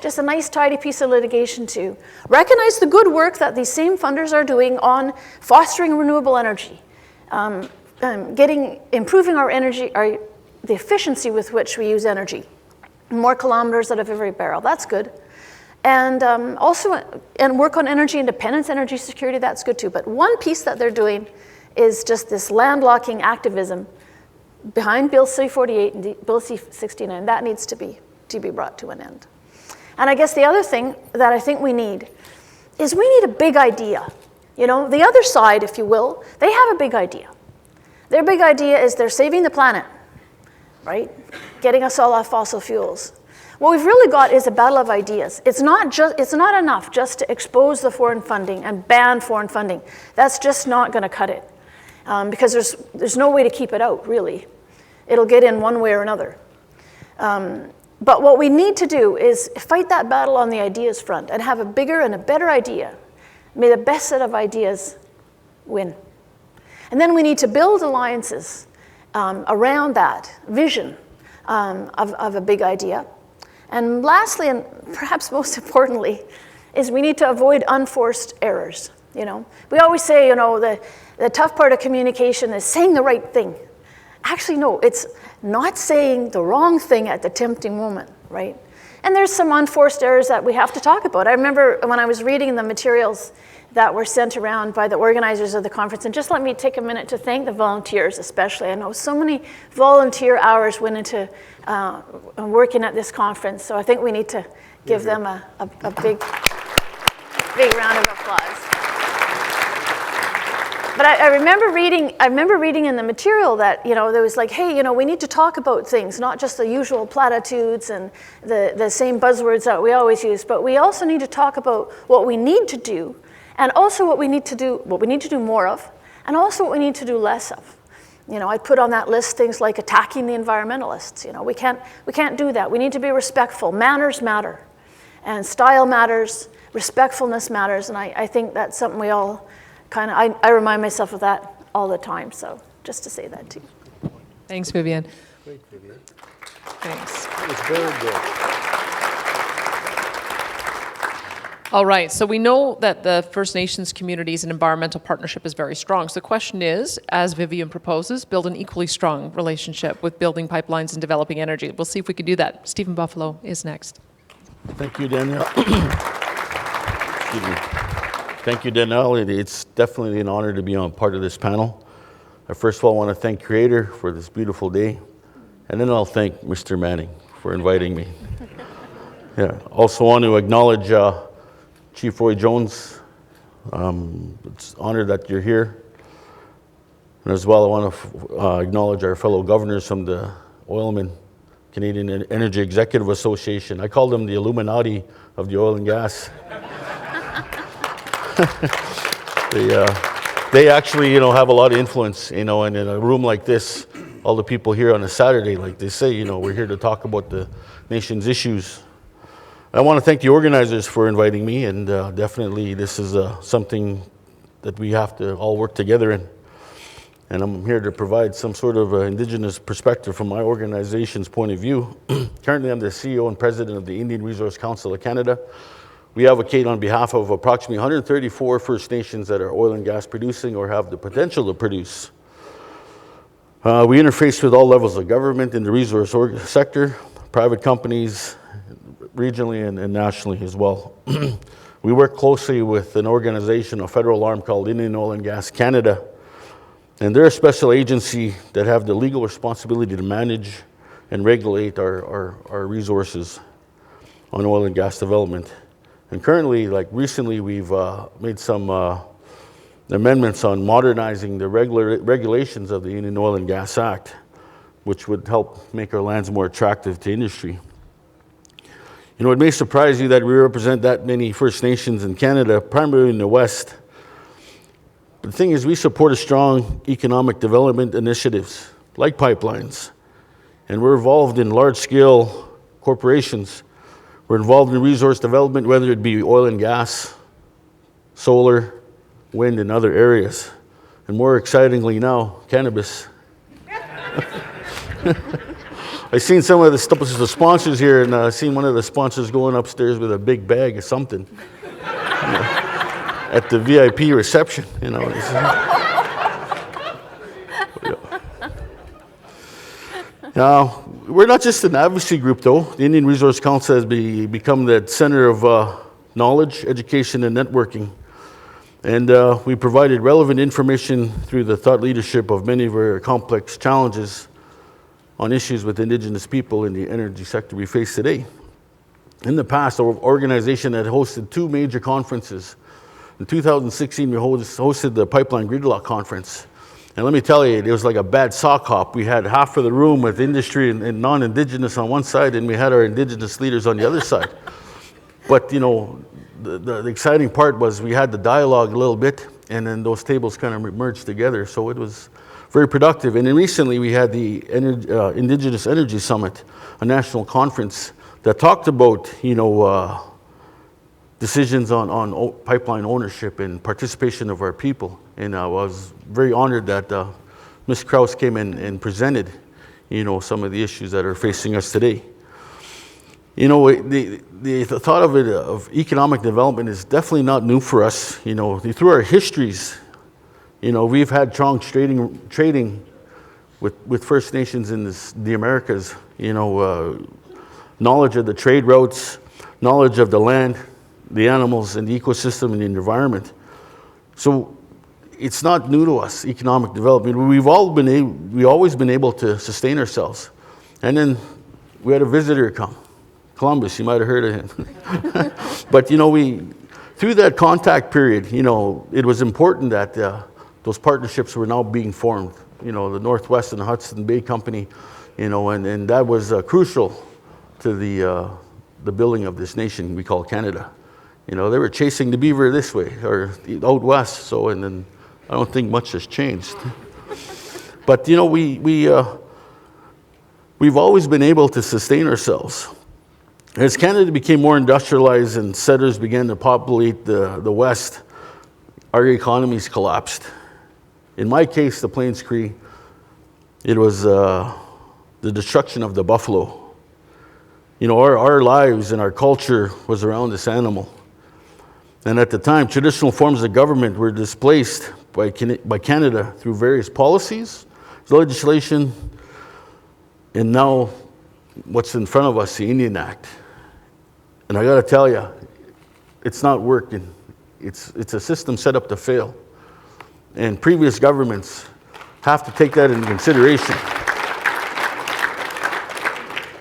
Just a nice, tidy piece of litigation to recognize the good work that these same funders are doing on fostering renewable energy, improving our energy, the efficiency with which we use energy, more kilometers out of every barrel. That's good. And also work on energy independence, energy security. That's good too. But one piece that they're doing is just this landlocking activism behind Bill C-48 and Bill C-69. That needs to be brought to an end. And I guess the other thing that I think we need is we need a big idea. You know, the other side, if you will, they have a big idea. Their big idea is they're saving the planet, right? Getting us all off fossil fuels. What we've really got is a battle of ideas. It's not enough just to expose the foreign funding and ban foreign funding. That's just not going to cut it, because there's no way to keep it out, really. It'll get in one way or another. But what we need to do is fight that battle on the ideas front and have a bigger and a better idea. May the best set of ideas win. And then we need to build alliances around that vision of a big idea. And lastly, and perhaps most importantly, is we need to avoid unforced errors. You know, we always say, you know, the tough part of communication is saying the right thing. Actually, no, it's not saying the wrong thing at the tempting moment, right? And there's some unforced errors that we have to talk about. I remember when I was reading the materials that were sent around by the organizers of the conference, and just let me take a minute to thank the volunteers especially. I know so many volunteer hours went into working at this conference, so I think we need to give them a big round of applause. But I remember reading in the material that, there was like, hey, we need to talk about things, not just the usual platitudes and the same buzzwords that we always use, but we also need to talk about what we need to do, and also what we need to do more of, and also what we need to do less of. I put on that list things like attacking the environmentalists. We can't do that. We need to be respectful. Manners matter, and style matters, respectfulness matters, and I think that's something we all I remind myself of that all the time, so just to say that to you. Thanks, Vivian. Great, Vivian. Thanks. That was very good. All right, so we know that the First Nations communities and environmental partnership is very strong. So the question is, as Vivian proposes, build an equally strong relationship with building pipelines and developing energy. We'll see if we can do that. Stephen Buffalo is next. Thank you, Danielle. Excuse me. Thank you, Danielle. It's definitely an honor to be on part of this panel. I first of all want to thank Creator for this beautiful day, and then I'll thank Mr. Manning for inviting me. Also want to acknowledge Chief Roy Jones. It's an honor that you're here. And as well, I want to acknowledge our fellow governors from the Oilman Canadian Energy Executive Association. I call them the Illuminati of the oil and gas. They actually, have a lot of influence, and in a room like this, all the people here on a Saturday, like they say, we're here to talk about the nation's issues. I want to thank the organizers for inviting me, and definitely this is something that we have to all work together in. And I'm here to provide some sort of Indigenous perspective from my organization's point of view. Currently, I'm the CEO and President of the Indian Resource Council of Canada. We advocate on behalf of approximately 134 First Nations that are oil and gas producing or have the potential to produce. We interface with all levels of government in the resource sector, private companies, regionally and nationally as well. We work closely with an organization, a federal arm called Indian Oil and Gas Canada, and they're a special agency that have the legal responsibility to manage and regulate our resources on oil and gas development. And currently, recently, we've made some amendments on modernizing the regulations of the Indian Oil and Gas Act, which would help make our lands more attractive to industry. It may surprise you that we represent that many First Nations in Canada, primarily in the West. But the thing is, we support a strong economic development initiatives, like pipelines. And we're involved in large-scale corporations. We're involved in resource development, whether it be oil and gas, solar, wind, and other areas. And more excitingly now, cannabis. I've seen some of the sponsors here, and I've seen one of the sponsors going upstairs with a big bag of something at the VIP reception. Now, we're not just an advocacy group, though. The Indian Resource Council has become the center of knowledge, education, and networking. And we provided relevant information through the thought leadership of many of our complex challenges on issues with Indigenous people in the energy sector we face today. In the past, our organization had hosted two major conferences. In 2016, we hosted the Pipeline Gridlock Conference. And let me tell you, it was like a bad sock hop. We had half of the room with industry and non-Indigenous on one side, and we had our Indigenous leaders on the other side. But, the exciting part was we had the dialogue a little bit, and then those tables kind of merged together. So it was very productive. And then recently, we had the Indigenous Energy Summit, a national conference that talked about, decisions on pipeline ownership and participation of our people. And I was very honored that Ms. Krause came in and presented, some of the issues that are facing us today. The thought of economic development is definitely not new for us. Through our histories, we've had strong trading with First Nations in the Americas. knowledge of the trade routes, knowledge of the land, the animals, and the ecosystem and the environment. So it's not new to us, economic development. We've always been able to sustain ourselves. And then we had a visitor come, Columbus, you might have heard of him. But, through that contact period, it was important that those partnerships were now being formed. The Northwest and the Hudson Bay Company, and that was crucial to the building of this nation we call Canada. They were chasing the beaver this way, or out west, and then I don't think much has changed. But, we've always been able to sustain ourselves. As Canada became more industrialized and settlers began to populate the West, our economies collapsed. In my case, the Plains Cree, it was the destruction of the buffalo. Our lives and our culture was around this animal. And at the time, traditional forms of government were displaced by Canada through various policies, legislation, and now what's in front of us, the Indian Act. And I got to tell you, it's not working. It's a system set up to fail. And previous governments have to take that into consideration.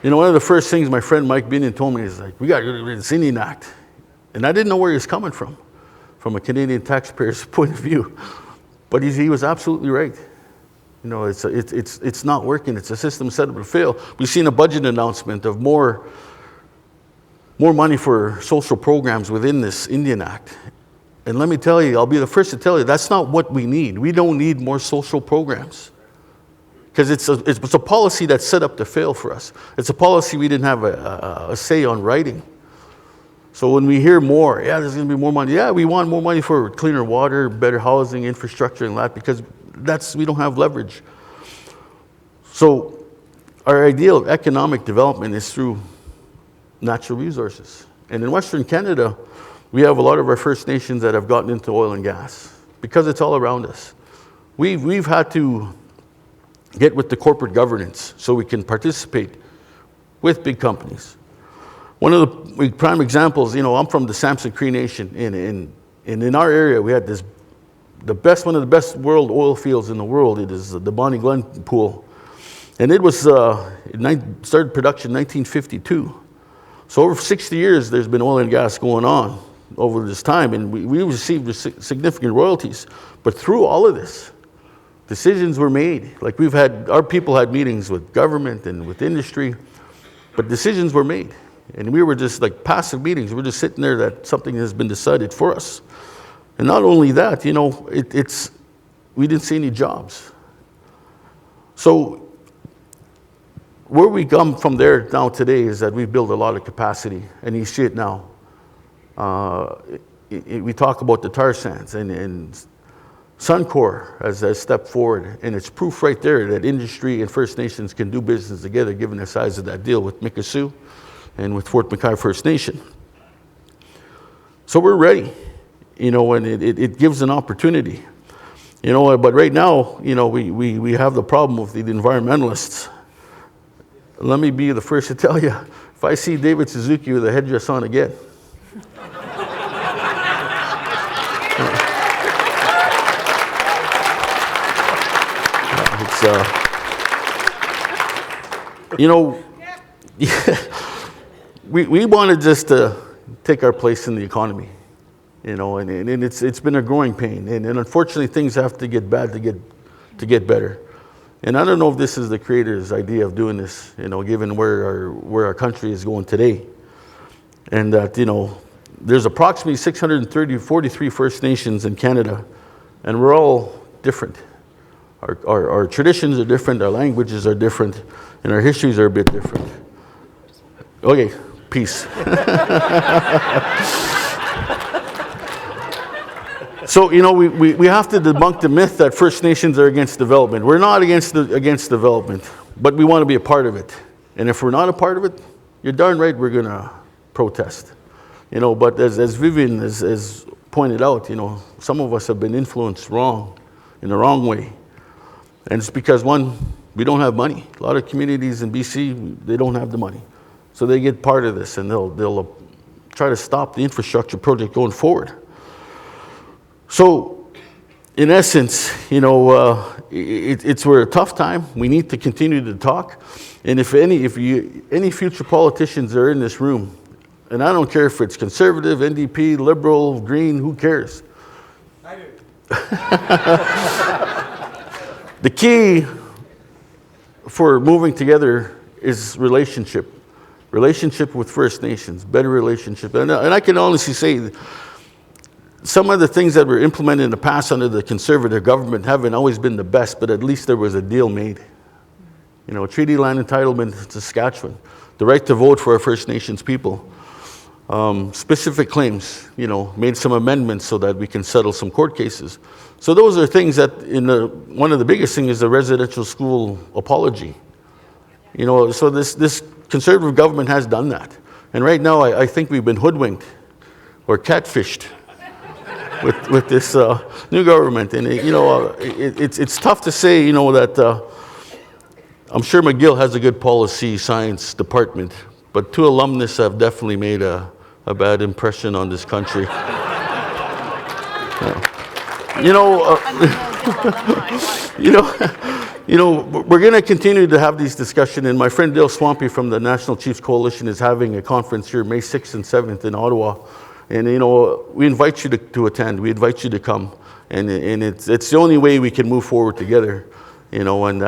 One of the first things my friend Mike Binion told me is we got to get rid of this Indian Act. And I didn't know where he was coming from a Canadian taxpayer's point of view. But he was absolutely right. It's not working. It's a system set up to fail. We've seen a budget announcement of more money for social programs within this Indian Act. And let me tell you, I'll be the first to tell you, that's not what we need. We don't need more social programs. Because it's a policy that's set up to fail for us. It's a policy we didn't have a say on writing. So when we hear more, there's going to be more money. Yeah, we want more money for cleaner water, better housing, infrastructure, and that, because we don't have leverage. So our ideal of economic development is through natural resources. And in Western Canada, we have a lot of our First Nations that have gotten into oil and gas because it's all around us. We've had to get with the corporate governance so we can participate with big companies. One of the prime examples, I'm from the Samson Cree Nation, and in our area we had one of the best world oil fields in the world. It is the Bonnie Glen Pool, and it was started production in 1952. So over 60 years, there's been oil and gas going on over this time, and we received significant royalties. But through all of this, decisions were made. Like our people had meetings with government and with industry, but decisions were made. And we were just like passive meetings. We're just sitting there that something has been decided for us. And not only that, we didn't see any jobs. So where we come from there now today is that we build a lot of capacity, and you see it now. We talk about the tar sands, and Suncor has stepped forward, and it's proof right there that industry and First Nations can do business together, given the size of that deal with Mikisew and with Fort McKay First Nation. So we're ready, and it gives an opportunity. But right now, we have the problem with the environmentalists. Let me be the first to tell you, if I see David Suzuki with a headdress on again, we wanted just to take our place in the economy, and it's been a growing pain, and unfortunately things have to get bad to get better. And I don't know if this is the creator's idea of doing this, given where our country is going today, and that there's approximately 43 First Nations in Canada, and we're all different. Our traditions are different, our languages are different, and our histories are a bit different. Okay, peace. So, we have to debunk the myth that First Nations are against development. We're not against development, but we want to be a part of it. And if we're not a part of it, you're darn right we're going to protest. But as Vivian has pointed out, some of us have been influenced in the wrong way. And it's because, one, we don't have money. A lot of communities in BC, they don't have the money. So they get part of this, and they'll try to stop the infrastructure project going forward. So, in essence, we're a tough time. We need to continue to talk. And if any future politicians are in this room, and I don't care if it's conservative, NDP, liberal, green, who cares? I do. The key for moving together is relationship with First Nations, better relationship. And I can honestly say some of the things that were implemented in the past under the Conservative government haven't always been the best, but at least there was a deal made. Treaty land entitlement in Saskatchewan, the right to vote for our First Nations people, specific claims, made some amendments so that we can settle some court cases. So those are things that, one of the biggest things is the residential school apology. So this Conservative government has done that. And right now, I think we've been hoodwinked or catfished with this new government. And, it's tough to say, that I'm sure McGill has a good policy science department, but two alumnus have definitely made a bad impression on this country. We're going to continue to have these discussions, and my friend Dale Swampy from the National Chiefs Coalition is having a conference here May 6th and 7th in Ottawa. And, we invite you to attend. We invite you to come. And it's the only way we can move forward together, and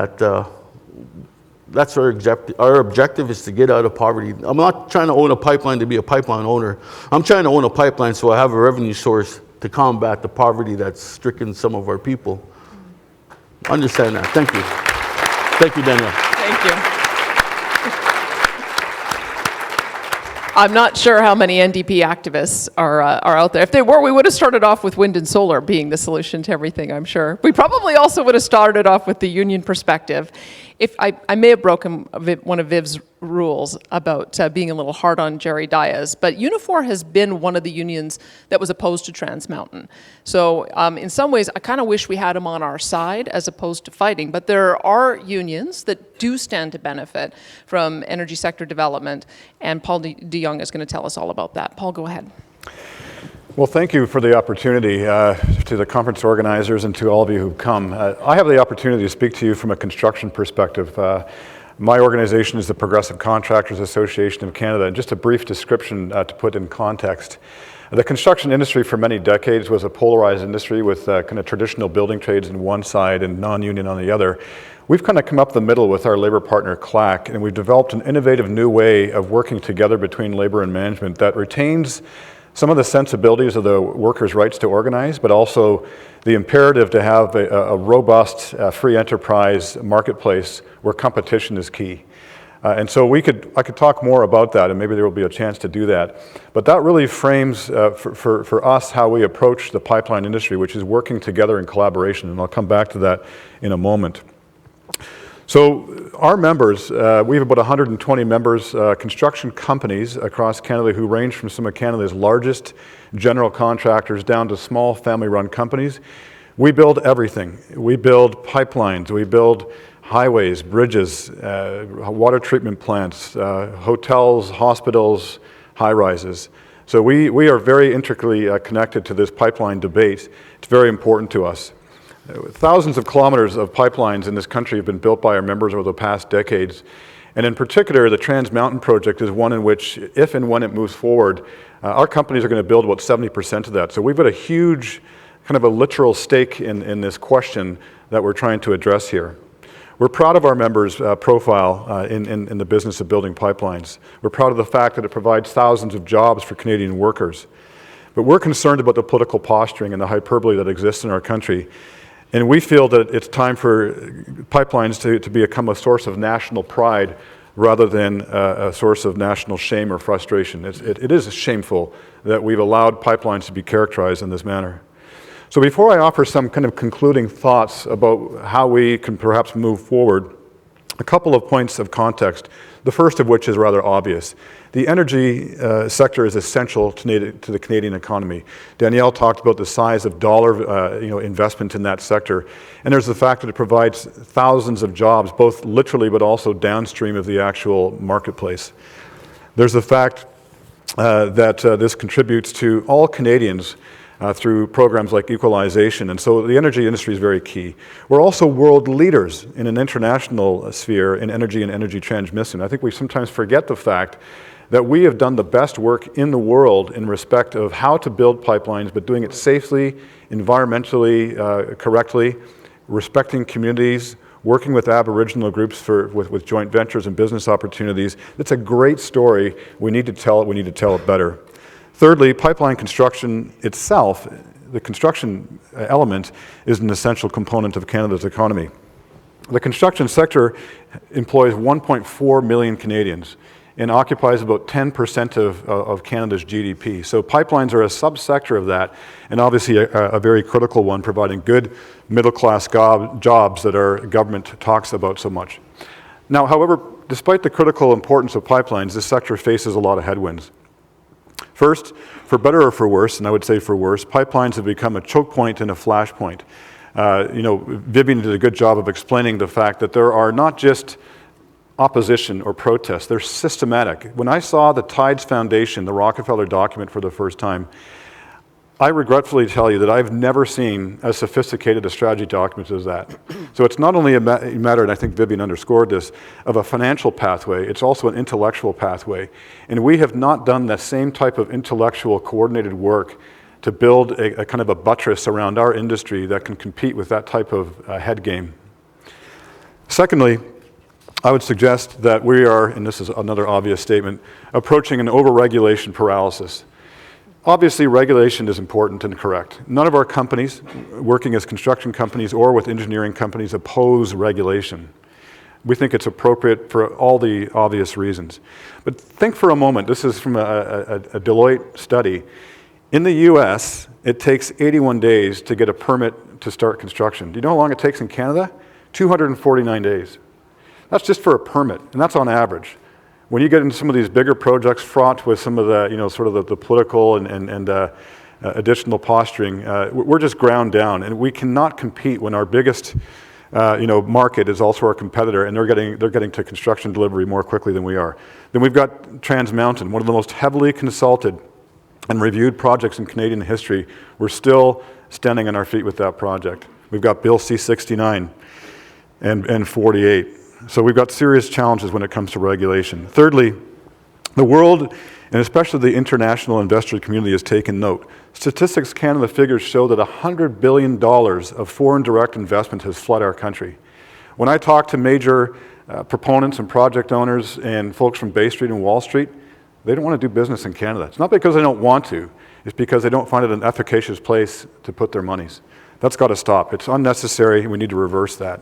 that's our objective. Our objective is to get out of poverty. I'm not trying to own a pipeline to be a pipeline owner. I'm trying to own a pipeline so I have a revenue source to combat the poverty that's stricken some of our people. Understand that. Thank you. Thank you, Danielle. Thank you. I'm not sure how many NDP activists are out there. If they were, we would have started off with wind and solar being the solution to everything, I'm sure. We probably also would have started off with the union perspective. If I may have broken one of Viv's rules about being a little hard on Jerry Dias, but Unifor has been one of the unions that was opposed to Trans Mountain. So in some ways, I kind of wish we had him on our side as opposed to fighting. But there are unions that do stand to benefit from energy sector development, and Paul de Jong is going to tell us all about that. Paul, go ahead. Well, thank you for the opportunity to the conference organizers and to all of you who've come. I have the opportunity to speak to you from a construction perspective. My organization is the Progressive Contractors Association of Canada, and just a brief description to put in context. The construction industry for many decades was a polarized industry with kind of traditional building trades on one side and non-union on the other. We've kind of come up the middle with our labor partner, CLAC, and we've developed an innovative new way of working together between labor and management that retains some of the sensibilities of the workers' rights to organize, but also the imperative to have a robust free enterprise marketplace where competition is key. And so I could talk more about that, and maybe there will be a chance to do that. But that really frames for us how we approach the pipeline industry, which is working together in collaboration, and I'll come back to that in a moment. So our members, we have about 120 members, construction companies across Canada who range from some of Canada's largest general contractors down to small family-run companies. We build everything. We build pipelines, we build highways, bridges, water treatment plants, hotels, hospitals, high-rises. So we are very intricately connected to this pipeline debate. It's very important to us. Thousands of kilometers of pipelines in this country have been built by our members over the past decades. And in particular, the Trans Mountain project is one in which, if and when it moves forward, our companies are going to build about 70% of that. So we've got a huge, kind of a literal stake in this question that we're trying to address here. We're proud of our members' profile in the business of building pipelines. We're proud of the fact that it provides thousands of jobs for Canadian workers. But we're concerned about the political posturing and the hyperbole that exists in our country. And we feel that it's time for pipelines to become a source of national pride rather than a source of national shame or frustration. It is shameful that we've allowed pipelines to be characterized in this manner. So before I offer some kind of concluding thoughts about how we can perhaps move forward, a couple of points of context, the first of which is rather obvious. The energy sector is essential to the Canadian economy. Danielle talked about the size of dollar investment in that sector, and there's the fact that it provides thousands of jobs, both literally but also downstream of the actual marketplace. There's the fact that this contributes to all Canadians through programs like equalization, and so the energy industry is very key. We're also world leaders in an international sphere in energy and energy transmission. I think we sometimes forget the fact that we have done the best work in the world in respect of how to build pipelines, but doing it safely, environmentally correctly, respecting communities, working with Aboriginal groups with joint ventures and business opportunities. It's a great story. We need to tell it. We need to tell it better. Thirdly, pipeline construction itself, the construction element, is an essential component of Canada's economy. The construction sector employs 1.4 million Canadians and occupies about 10% of Canada's GDP. So pipelines are a subsector of that, and obviously a very critical one, providing good middle-class jobs that our government talks about so much. Now, however, despite the critical importance of pipelines, this sector faces a lot of headwinds. First, for better or for worse, and I would say for worse, pipelines have become a choke point and a flashpoint. Vivian did a good job of explaining the fact that there are not just opposition or protests, they're systematic. When I saw the Tides Foundation, the Rockefeller document for the first time, I regretfully tell you that I've never seen as sophisticated a strategy document as that. So it's not only a matter, and I think Vivian underscored this, of a financial pathway, it's also an intellectual pathway. And we have not done that same type of intellectual coordinated work to build a kind of a buttress around our industry that can compete with that type of head game. Secondly, I would suggest that we are, and this is another obvious statement, approaching an over-regulation paralysis. Obviously, regulation is important and correct. None of our companies, working as construction companies or with engineering companies, oppose regulation. We think it's appropriate for all the obvious reasons. But think for a moment, this is from a Deloitte study. In the US, it takes 81 days to get a permit to start construction. Do you know how long it takes in Canada? 249 days. That's just for a permit, and that's on average. When you get into some of these bigger projects fraught with some of the, sort of the political and additional posturing, we're just ground down, and we cannot compete when our biggest, market is also our competitor, and they're getting to construction delivery more quickly than we are. Then we've got Trans Mountain, one of the most heavily consulted and reviewed projects in Canadian history. We're still standing on our feet with that project. We've got Bill C-69 and 48. So we've got serious challenges when it comes to regulation. Thirdly, the world, and especially the international investor community, has taken note. Statistics Canada figures show that $100 billion of foreign direct investment has flooded our country. When I talk to major proponents and project owners and folks from Bay Street and Wall Street, they don't want to do business in Canada. It's not because they don't want to, it's because they don't find it an efficacious place to put their monies. That's got to stop. It's unnecessary, and we need to reverse that.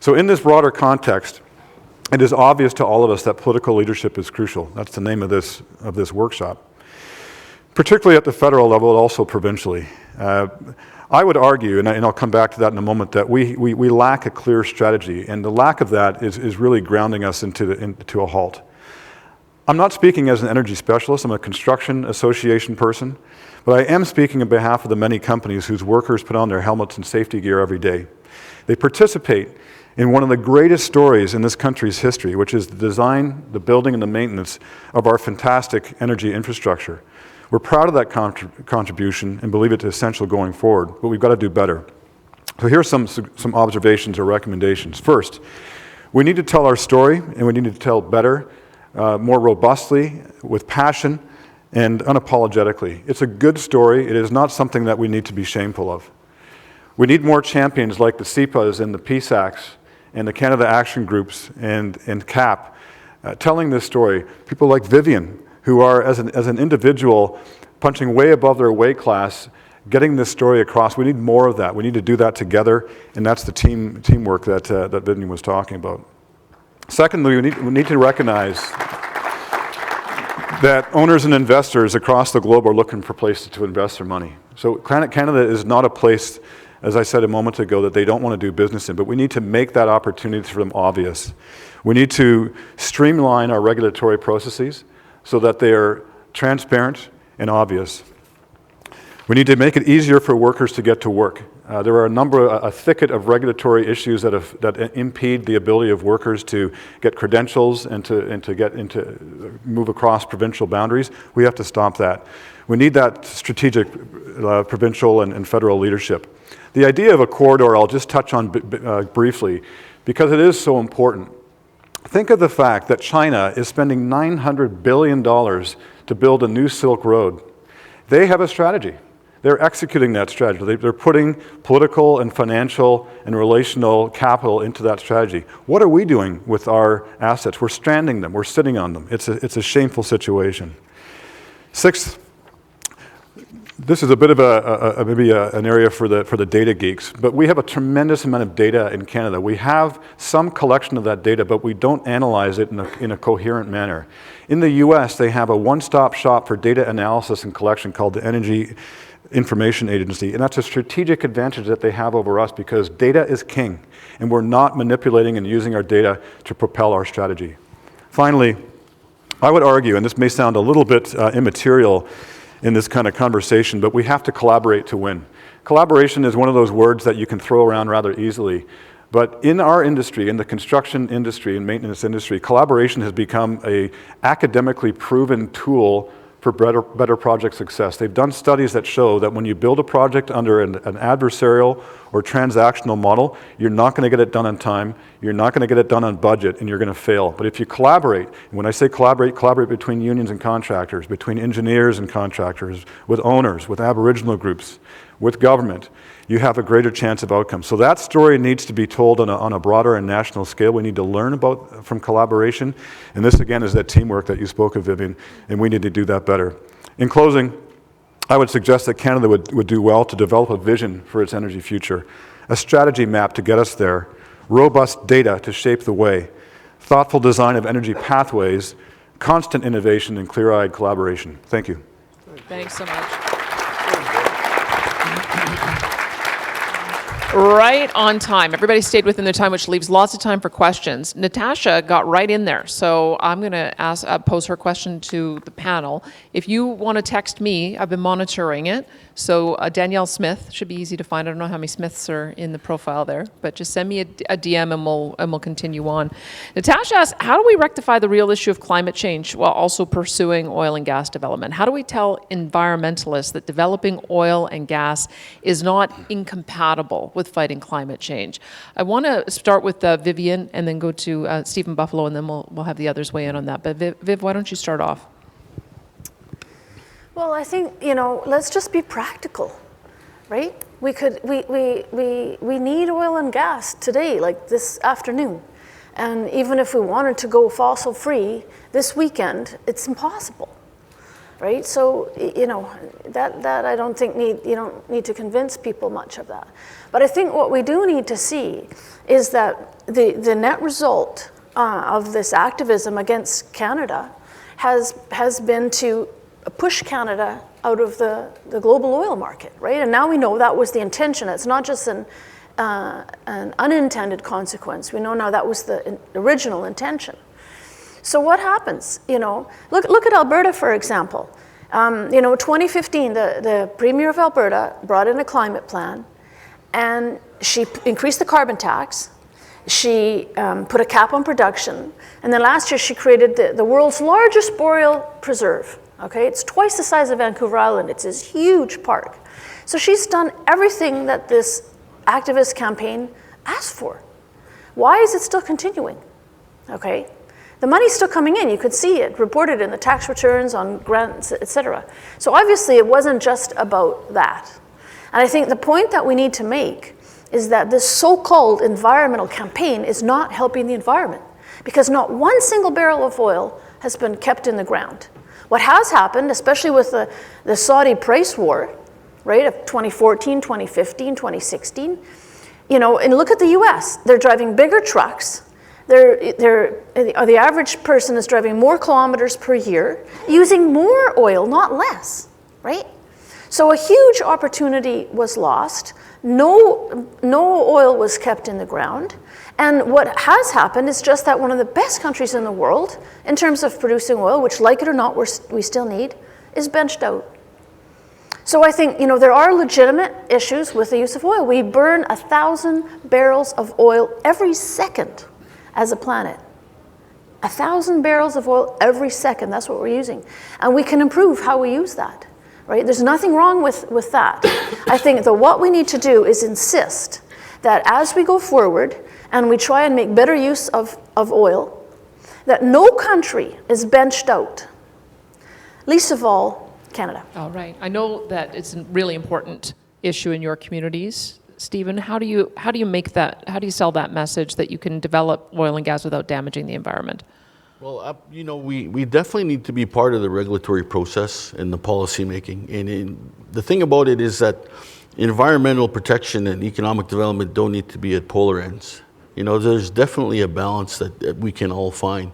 So in this broader context, it is obvious to all of us that political leadership is crucial. That's the name of this workshop. Particularly at the federal level and also provincially. I would argue, and I'll come back to that in a moment, that we lack a clear strategy, and the lack of that is really grounding us into a halt. I'm not speaking as an energy specialist. I'm a construction association person, but I am speaking on behalf of the many companies whose workers put on their helmets and safety gear every day. They participate in one of the greatest stories in this country's history, which is the design, the building, and the maintenance of our fantastic energy infrastructure. We're proud of that contribution and believe it's essential going forward, but we've got to do better. So here are some observations or recommendations. First, we need to tell our story, and we need to tell it better, more robustly, with passion, and unapologetically. It's a good story. It is not something that we need to be shameful of. We need more champions like the CEPAs and the PSACs and the Canada Action Groups and CAP telling this story. People like Vivian, who are, as an individual, punching way above their weight class, getting this story across. We need more of that. We need to do that together, and that's the teamwork that Vivian was talking about. Secondly, we need to recognize that owners and investors across the globe are looking for places to invest their money. So Canada is not a place, as I said a moment ago, that they don't want to do business in, but we need to make that opportunity for them obvious. We need to streamline our regulatory processes so that they are transparent and obvious. We need to make it easier for workers to get to work. There are a thicket of regulatory issues that impede the ability of workers to get credentials and to move across provincial boundaries. We have to stop that. We need that strategic provincial and federal leadership. The idea of a corridor, I'll just touch on briefly, because it is so important. Think of the fact that China is spending $900 billion to build a new Silk Road. They have a strategy. They're executing that strategy. They're putting political and financial and relational capital into that strategy. What are we doing with our assets? We're stranding them. We're sitting on them. It's a shameful situation. Sixth, this is a bit of maybe an area for the data geeks, but we have a tremendous amount of data in Canada. We have some collection of that data, but we don't analyze it in a coherent manner. In the US, they have a one-stop shop for data analysis and collection called the Energy Information Agency, and that's a strategic advantage that they have over us because data is king, and we're not manipulating and using our data to propel our strategy. Finally, I would argue, and this may sound a little bit immaterial in this kind of conversation, but we have to collaborate to win. Collaboration is one of those words that you can throw around rather easily, but in our industry, in the construction industry and maintenance industry, collaboration has become an academically proven tool for better project success. They've done studies that show that when you build a project under an adversarial or transactional model, you're not going to get it done on time, you're not going to get it done on budget, and you're going to fail. But if you collaborate, and when I say collaborate between unions and contractors, between engineers and contractors, with owners, with Aboriginal groups, with government, you have a greater chance of outcome. So that story needs to be told on a broader and national scale. We need to learn from collaboration. And this, again, is that teamwork that you spoke of, Vivian, and we need to do that better. In closing, I would suggest that Canada would do well to develop a vision for its energy future, a strategy map to get us there, robust data to shape the way, thoughtful design of energy pathways, constant innovation, and clear-eyed collaboration. Thank you. Thanks so much. Right on time. Everybody stayed within their time, which leaves lots of time for questions. Natasha got right in there, so I'm going to pose her question to the panel. If you want to text me, I've been monitoring it. So Danielle Smith should be easy to find. I don't know how many Smiths are in the profile there, but just send me a DM and we'll continue on. Natasha asks, how do we rectify the real issue of climate change while also pursuing oil and gas development? How do we tell environmentalists that developing oil and gas is not incompatible with fighting climate change? I want to start with Vivian and then go to Stephen Buffalo, and then we'll have the others weigh in on that. But Viv, why don't you start off? Well, I think, let's just be practical, right? We need oil and gas today, like this afternoon. And even if we wanted to go fossil free this weekend, it's impossible, right? So, that I don't think you don't need to convince people much of that. But I think what we do need to see is that the net result of this activism against Canada has been to push Canada out of the global oil market, right? And now we know that was the intention. It's not just an unintended consequence. We know now that was the original intention. So what happens? Look at Alberta, for example. 2015, the Premier of Alberta brought in a climate plan, and she increased the carbon tax. She put a cap on production, and then last year she created the world's largest boreal preserve. Okay, it's twice the size of Vancouver Island. It's this huge park. So she's done everything that this activist campaign asked for. Why is it still continuing? Okay, the money's still coming in. You could see it reported in the tax returns, on grants, etc. So obviously it wasn't just about that. And I think the point that we need to make is that this so-called environmental campaign is not helping the environment, because not one single barrel of oil has been kept in the ground. What has happened, especially with the Saudi price war, right, of 2014, 2015, 2016, and look at the US. They're driving bigger trucks. The average person is driving more kilometers per year, using more oil, not less, right? So a huge opportunity was lost. No oil was kept in the ground. And what has happened is just that one of the best countries in the world, in terms of producing oil, which, like it or not, we still need, is benched out. So I think, there are legitimate issues with the use of oil. We burn 1,000 barrels of oil every second as a planet. 1,000 barrels of oil every second, that's what we're using. And we can improve how we use that, right? There's nothing wrong with that. I think that what we need to do is insist that as we go forward and we try and make better use of oil, that no country is benched out, least of all Canada. All right. I know that it's a really important issue in your communities. Stephen, how do you sell that message that you can develop oil and gas without damaging the environment? Well, we definitely need to be part of the regulatory process and the policy making. And the thing about it is that environmental protection and economic development don't need to be at polar ends. There's definitely a balance that we can all find,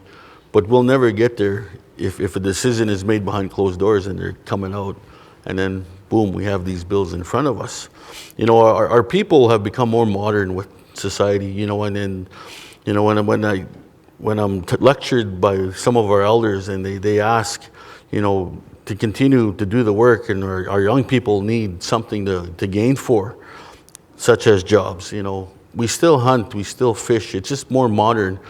but we'll never get there if a decision is made behind closed doors and they're coming out, and then boom, we have these bills in front of us. Our people have become more modern with society. When I'm lectured by some of our elders and they ask, to continue to do the work, and our young people need something to gain for, such as jobs. We still hunt, we still fish. It's just more modern.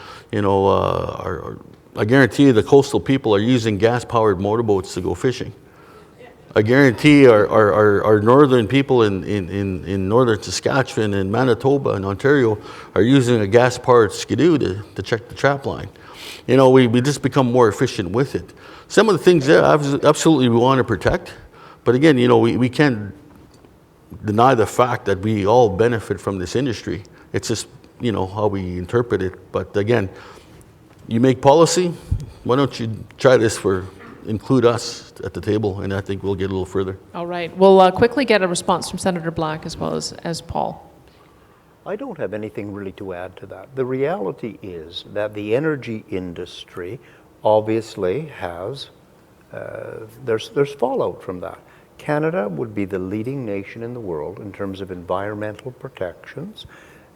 I guarantee you the coastal people are using gas-powered motorboats to go fishing. I guarantee our northern people in northern Saskatchewan and Manitoba and Ontario are using a gas-powered skidoo to check the trap line. We just become more efficient with it. Some of the things there, absolutely we want to protect, but again, we can't deny the fact that we all benefit from this industry. It's just, how we interpret it. But again, you make policy, why don't you try this include us at the table, and I think we'll get a little further. All right. We'll quickly get a response from Senator Black as well as Paul. I don't have anything really to add to that. The reality is that the energy industry obviously has, there's fallout from that. Canada would be the leading nation in the world in terms of environmental protections,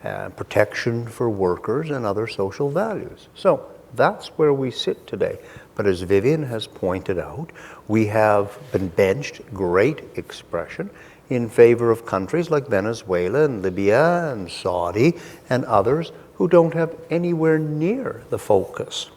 protection for workers and other social values. So that's where we sit today. But as Vivian has pointed out, we have been benched, great expression, in favor of countries like Venezuela and Libya and Saudi and others who don't have anywhere near the focus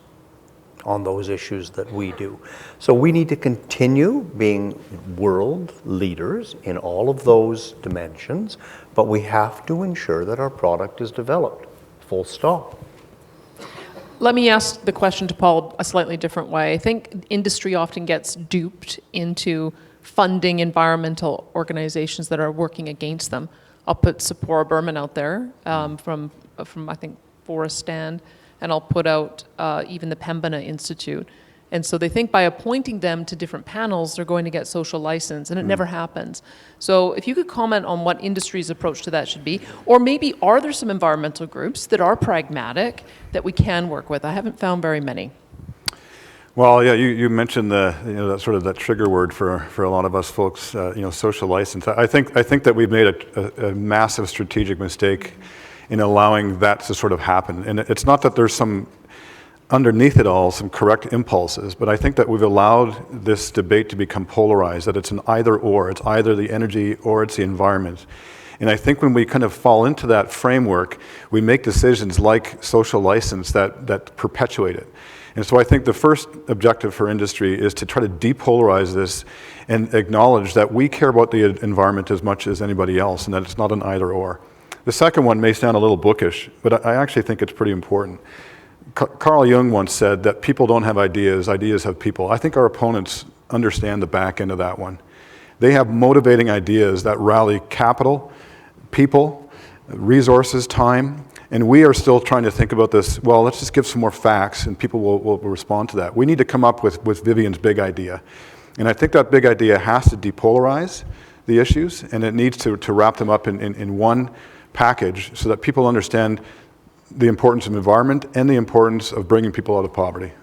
on those issues that we do. So we need to continue being world leaders in all of those dimensions, but we have to ensure that our product is developed, full stop. Let me ask the question to Paul a slightly different way. I think industry often gets duped into funding environmental organizations that are working against them. I'll put Sephora Berman out there from I think Forest Stand, and I'll put out even the Pembina Institute. And so they think by appointing them to different panels, they're going to get social license, and it never happens. So if you could comment on what industry's approach to that should be, or maybe are there some environmental groups that are pragmatic that we can work with? I haven't found very many. Well, yeah, you mentioned that sort of that trigger word for a lot of us folks, social license. I think that we've made a massive strategic mistake in allowing that to sort of happen. And it's not that there's underneath it all, some correct impulses, but I think that we've allowed this debate to become polarized, that it's an either or. It's either the energy or it's the environment. And I think when we kind of fall into that framework, we make decisions like social license that perpetuate it. And so I think the first objective for industry is to try to depolarize this and acknowledge that we care about the environment as much as anybody else, and that it's not an either or. The second one may sound a little bookish, but I actually think it's pretty important. Carl Jung once said that people don't have ideas, ideas have people. I think our opponents understand the back end of that one. They have motivating ideas that rally capital, people, resources, time, and we are still trying to think about this, well, let's just give some more facts and people will respond to that. We need to come up with Vivian's big idea. And I think that big idea has to depolarize the issues, and it needs to wrap them up in one package so that people understand the importance of environment and the importance of bringing people out of poverty.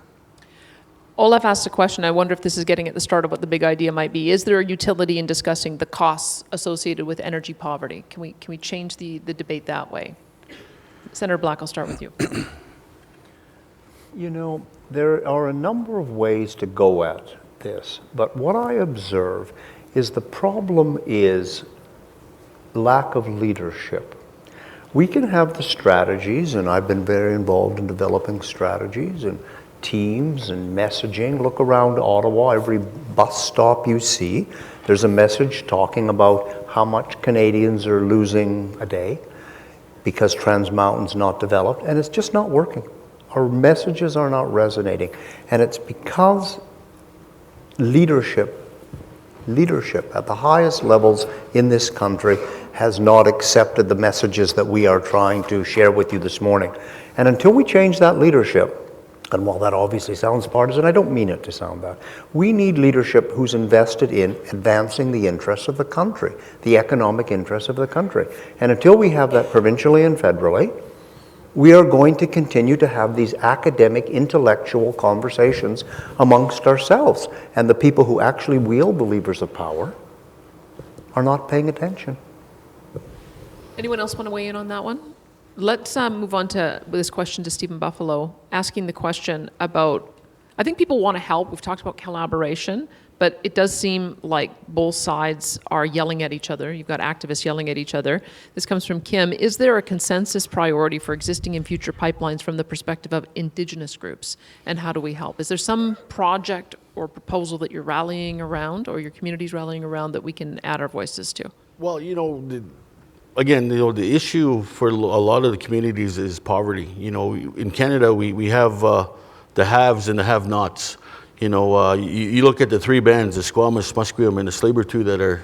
Olaf asked a question. I wonder if this is getting at the start of what the big idea might be. Is there a utility in discussing the costs associated with energy poverty? Can we change the debate that way? Senator Black, I'll start with you. There are a number of ways to go at this, but what I observe is the problem is lack of leadership. We can have the strategies, and I've been very involved in developing strategies and teams and messaging. Look around Ottawa, every bus stop you see, there's a message talking about how much Canadians are losing a day because Trans Mountain's not developed, and it's just not working. Our messages are not resonating, and it's because leadership at the highest levels in this country has not accepted the messages that we are trying to share with you this morning. And until we change that leadership, and while that obviously sounds partisan, I don't mean it to sound that, we need leadership who's invested in advancing the interests of the country, the economic interests of the country. And until we have that provincially and federally, we are going to continue to have these academic, intellectual conversations amongst ourselves. And the people who actually wield the levers of power are not paying attention. Anyone else want to weigh in on that one? Let's move on to this question to Stephen Buffalo, asking the question about, I think people want to help. We've talked about collaboration, but it does seem like both sides are yelling at each other. You've got activists yelling at each other. This comes from Kim. Is there a consensus priority for existing and future pipelines from the perspective of Indigenous groups? And how do we help? Is there some project or proposal that you're rallying around, or your community's rallying around, that we can add our voices to? Well, again, the issue for a lot of the communities is poverty. In Canada, we have the haves and the have-nots. You look at the three bands, the Squamish, Musqueam, and the Tsleil-Waututh, that are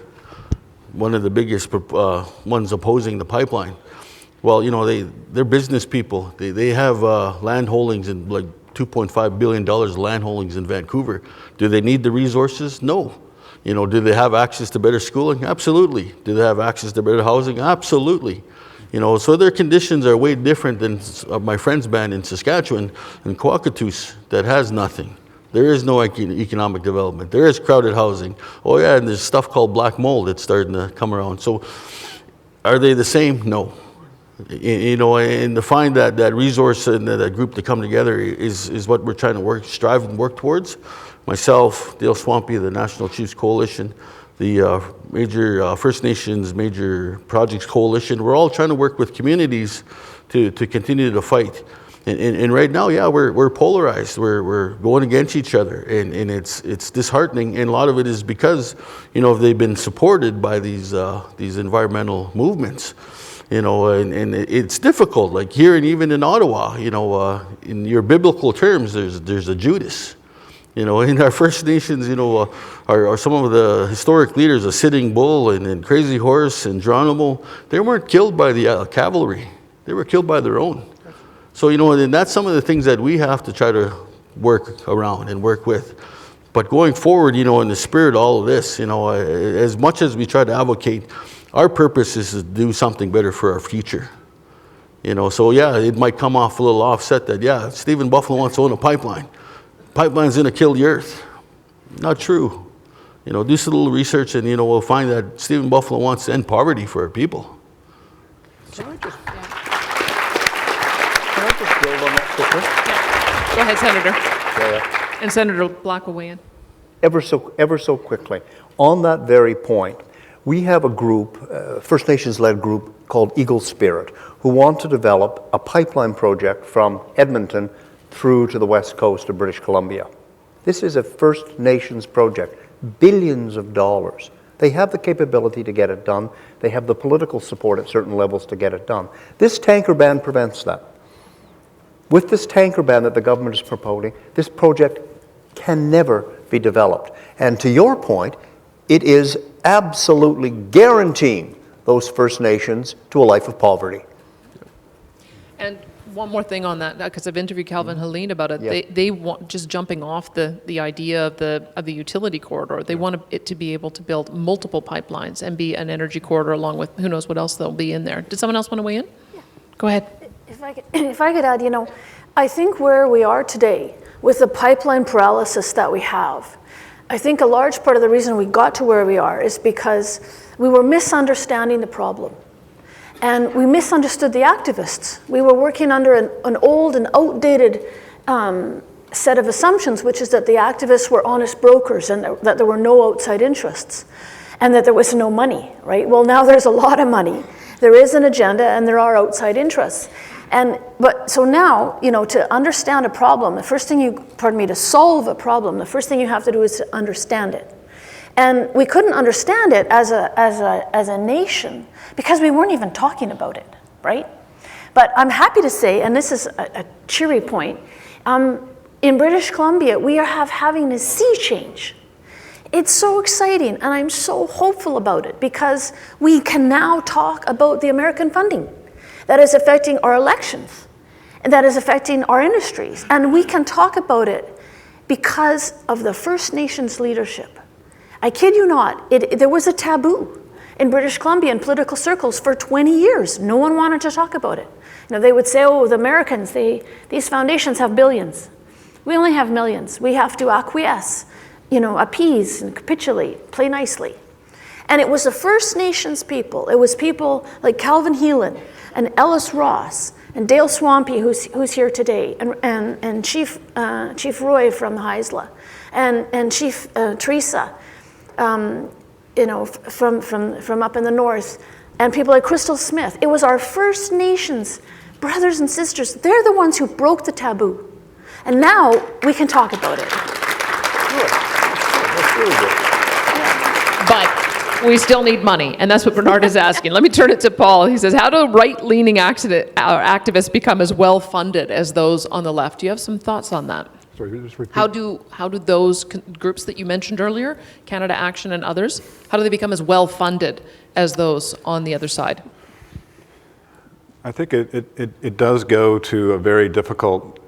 one of the biggest ones opposing the pipeline. Well, they're business people. They have land holdings in like $2.5 billion land holdings in Vancouver. Do they need the resources? No. Do they have access to better schooling? Absolutely. Do they have access to better housing? Absolutely. So their conditions are way different than my friend's band in Saskatchewan, in Quakatoos, that has nothing. There is no economic development. There is crowded housing. Oh yeah, and there's stuff called black mold that's starting to come around. So are they the same? No. And to find that resource and that group to come together is what we're trying to strive and work towards. Myself, Dale Swampy, the National Chiefs Coalition, the major First Nations Major Projects Coalition, we're all trying to work with communities to continue to fight. And right now, yeah, we're polarized. We're going against each other, and it's disheartening. And a lot of it is because they've been supported by these environmental movements. And it's difficult. Like here and even in Ottawa, in your biblical terms, there's a Judas. In our First Nations, are some of the historic leaders, a Sitting Bull and Crazy Horse and Geronimo. They weren't killed by the cavalry; they were killed by their own. So and that's some of the things that we have to try to work around and work with. But going forward, in the spirit of all of this, as much as we try to advocate, our purpose is to do something better for our future. So yeah, it might come off a little offset that, yeah, Stephen Buffalo wants to own a pipeline. Pipeline's going to kill the earth. Not true. Do some little research and, we'll find that Stephen Buffalo wants to end poverty for our people. Can I just build on that quickly? Go ahead, Senator. Yeah. And Senator Black will weigh in. Ever so quickly. On that very point, we have a group, First Nations-led group called Eagle Spirit, who want to develop a pipeline project from Edmonton through to the west coast of British Columbia. This is a First Nations project, billions of dollars. They have the capability to get it done. They have the political support at certain levels to get it done. This tanker ban prevents that. With this tanker ban that the government is proposing, this project can never be developed. And to your point, it is absolutely guaranteeing those First Nations to a life of poverty. And one more thing on that, because I've interviewed Calvin Helene about it. Yeah. They want, just jumping off the idea of the utility corridor. They want it to be able to build multiple pipelines and be an energy corridor along with who knows what else they'll be in there. Did someone else want to weigh in? Yeah. Go ahead. If I could add, I think where we are today with the pipeline paralysis that we have, I think a large part of the reason we got to where we are is because we were misunderstanding the problem. And we misunderstood the activists. We were working under an old and outdated set of assumptions, which is that the activists were honest brokers and that there were no outside interests. and that there was no money, right? Well, now there's a lot of money. There is an agenda, and there are outside interests. So now, to understand a problem, the first thing to solve a problem, the first thing you have to do is to understand it. And we couldn't understand it as a nation because we weren't even talking about it, right? But I'm happy to say, and this is a cheery point, in British Columbia, we are having a sea change. It's so exciting, and I'm so hopeful about it because we can now talk about the American funding that is affecting our elections, and that is affecting our industries. And we can talk about it because of the First Nations leadership. I kid you not, there was a taboo in British Columbia in political circles for 20 years. No one wanted to talk about it. They would say, oh, the Americans, these foundations have billions. We only have millions. We have to acquiesce, appease and capitulate, play nicely. And it was the First Nations people. It was people like Calvin Heelan and Ellis Ross and Dale Swampy, who's here today, and Chief Roy from Haisla, and Chief Teresa, from up in the north, and people like Crystal Smith. It was our First Nations brothers and sisters. They're the ones who broke the taboo. And now we can talk about it. That's really good. But we still need money, and that's what Bernard is asking. Let me turn it to Paul. He says, how do right-leaning activists become as well-funded as those on the left? Do you have some thoughts on that? Sorry, just repeat. How do those groups that you mentioned earlier, Canada Action and others, how do they become as well-funded as those on the other side? I think it does go to a very difficult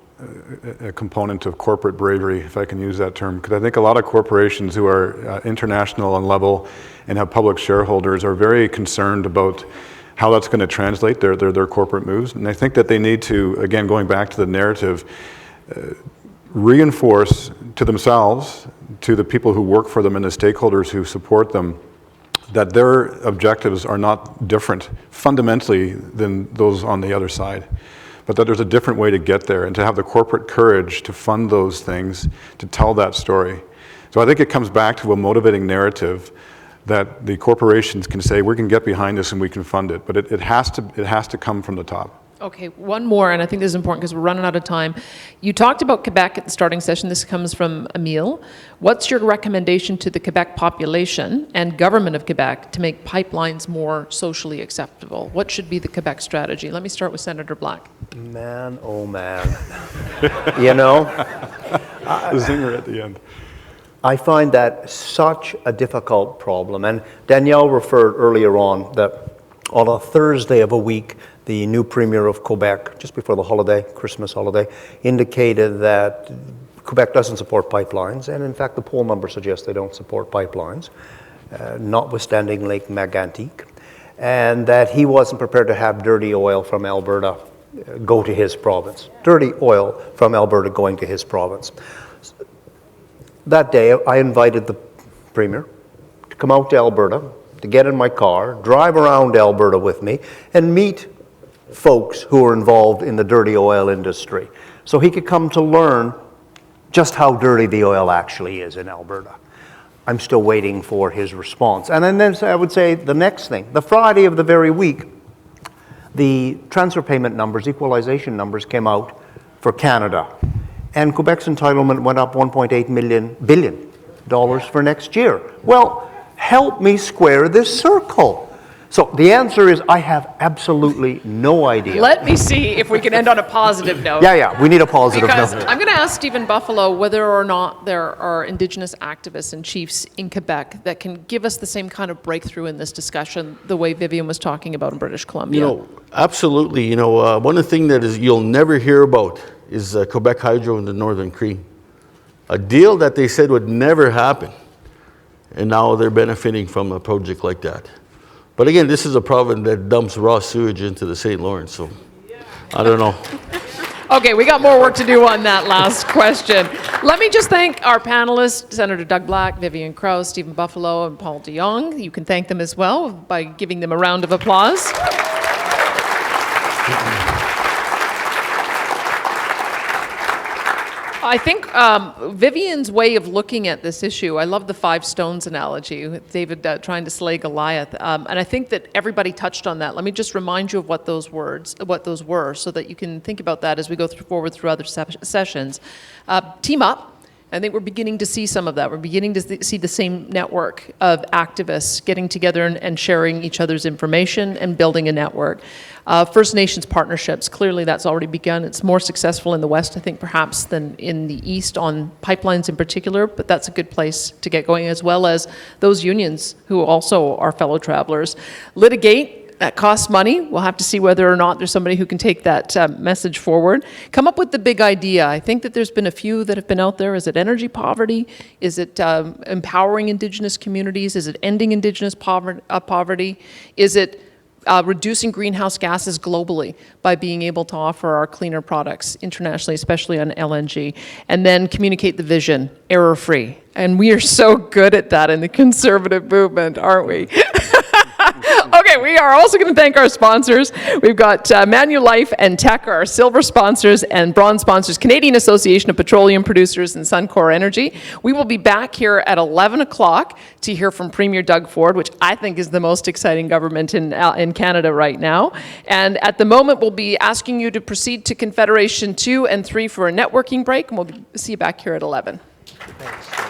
a component of corporate bravery, if I can use that term, because I think a lot of corporations who are international on level and have public shareholders are very concerned about how that's going to translate their corporate moves. And I think that they need to, again, going back to the narrative, reinforce to themselves, to the people who work for them and the stakeholders who support them, that their objectives are not different fundamentally than those on the other side, but that there's a different way to get there, and to have the corporate courage to fund those things, to tell that story. So I think it comes back to a motivating narrative that the corporations can say, we can get behind this and we can fund it, but it has to come from the top. Okay, one more, and I think this is important because we're running out of time. You talked about Quebec at the starting session. This comes from Emile. What's your recommendation to the Quebec population and government of Quebec to make pipelines more socially acceptable? What should be the Quebec strategy? Let me start with Senator Black. Man, oh man. The zinger at the end. I find that such a difficult problem. And Danielle referred earlier on that on a Thursday of a week, the new Premier of Quebec, just before the holiday, Christmas holiday, indicated that Quebec doesn't support pipelines, and in fact the poll numbers suggest they don't support pipelines, notwithstanding Lake Mégantic, and that he wasn't prepared to have dirty oil from Alberta go to his province. Dirty oil from Alberta going to his province. That day I invited the Premier to come out to Alberta, to get in my car, drive around Alberta with me, and meet folks who are involved in the dirty oil industry, so he could come to learn just how dirty the oil actually is in Alberta. I'm still waiting for his response. And then I would say the next thing, the Friday of the very week, the transfer payment numbers, equalization numbers came out for Canada, and Quebec's entitlement went up $1.8 billion for next year. Well, help me square this circle. So the answer is I have absolutely no idea. Let me see if we can end on a positive note. Yeah, we need a positive Because note. I'm going to ask Stephen Buffalo whether or not there are Indigenous activists and chiefs in Quebec that can give us the same kind of breakthrough in this discussion the way Vivian was talking about in British Columbia. Absolutely. One of the things that you'll never hear about is Quebec Hydro and the Northern Cree. A deal that they said would never happen, and now they're benefiting from a project like that. But again, this is a province that dumps raw sewage into the St. Lawrence, so I don't know. Okay, we got more work to do on that last question. Let me just thank our panelists, Senator Doug Black, Vivian Krause, Stephen Buffalo, and Paul de Jong. You can thank them as well by giving them a round of applause. I think Vivian's way of looking at this issue, I love the 5 stones analogy, with David trying to slay Goliath. And I think that everybody touched on that. Let me just remind you of what those were, so that you can think about that as we go forward through other sessions. Team up. I think we're beginning to see some of that. We're beginning to see the same network of activists getting together and sharing each other's information and building a network. First Nations partnerships, clearly that's already begun. It's more successful in the West, I think, perhaps than in the East on pipelines in particular, but that's a good place to get going, as well as those unions who also are fellow travelers. Litigate. That costs money. We'll have to see whether or not there's somebody who can take that message forward. Come up with the big idea. I think that there's been a few that have been out there. Is it energy poverty? Is it empowering Indigenous communities? Is it ending Indigenous poverty? Is it reducing greenhouse gases globally by being able to offer our cleaner products internationally, especially on LNG? And then communicate the vision, error-free. And we are so good at that in the conservative movement, aren't we? Okay, we are also going to thank our sponsors. We've got Manulife and Tech, our silver sponsors, and bronze sponsors, Canadian Association of Petroleum Producers and Suncor Energy. We will be back here at 11 o'clock to hear from Premier Doug Ford, which I think is the most exciting government in Canada right now. And at the moment, we'll be asking you to proceed to Confederation 2 and 3 for a networking break, and we'll see you back here at 11. Thanks.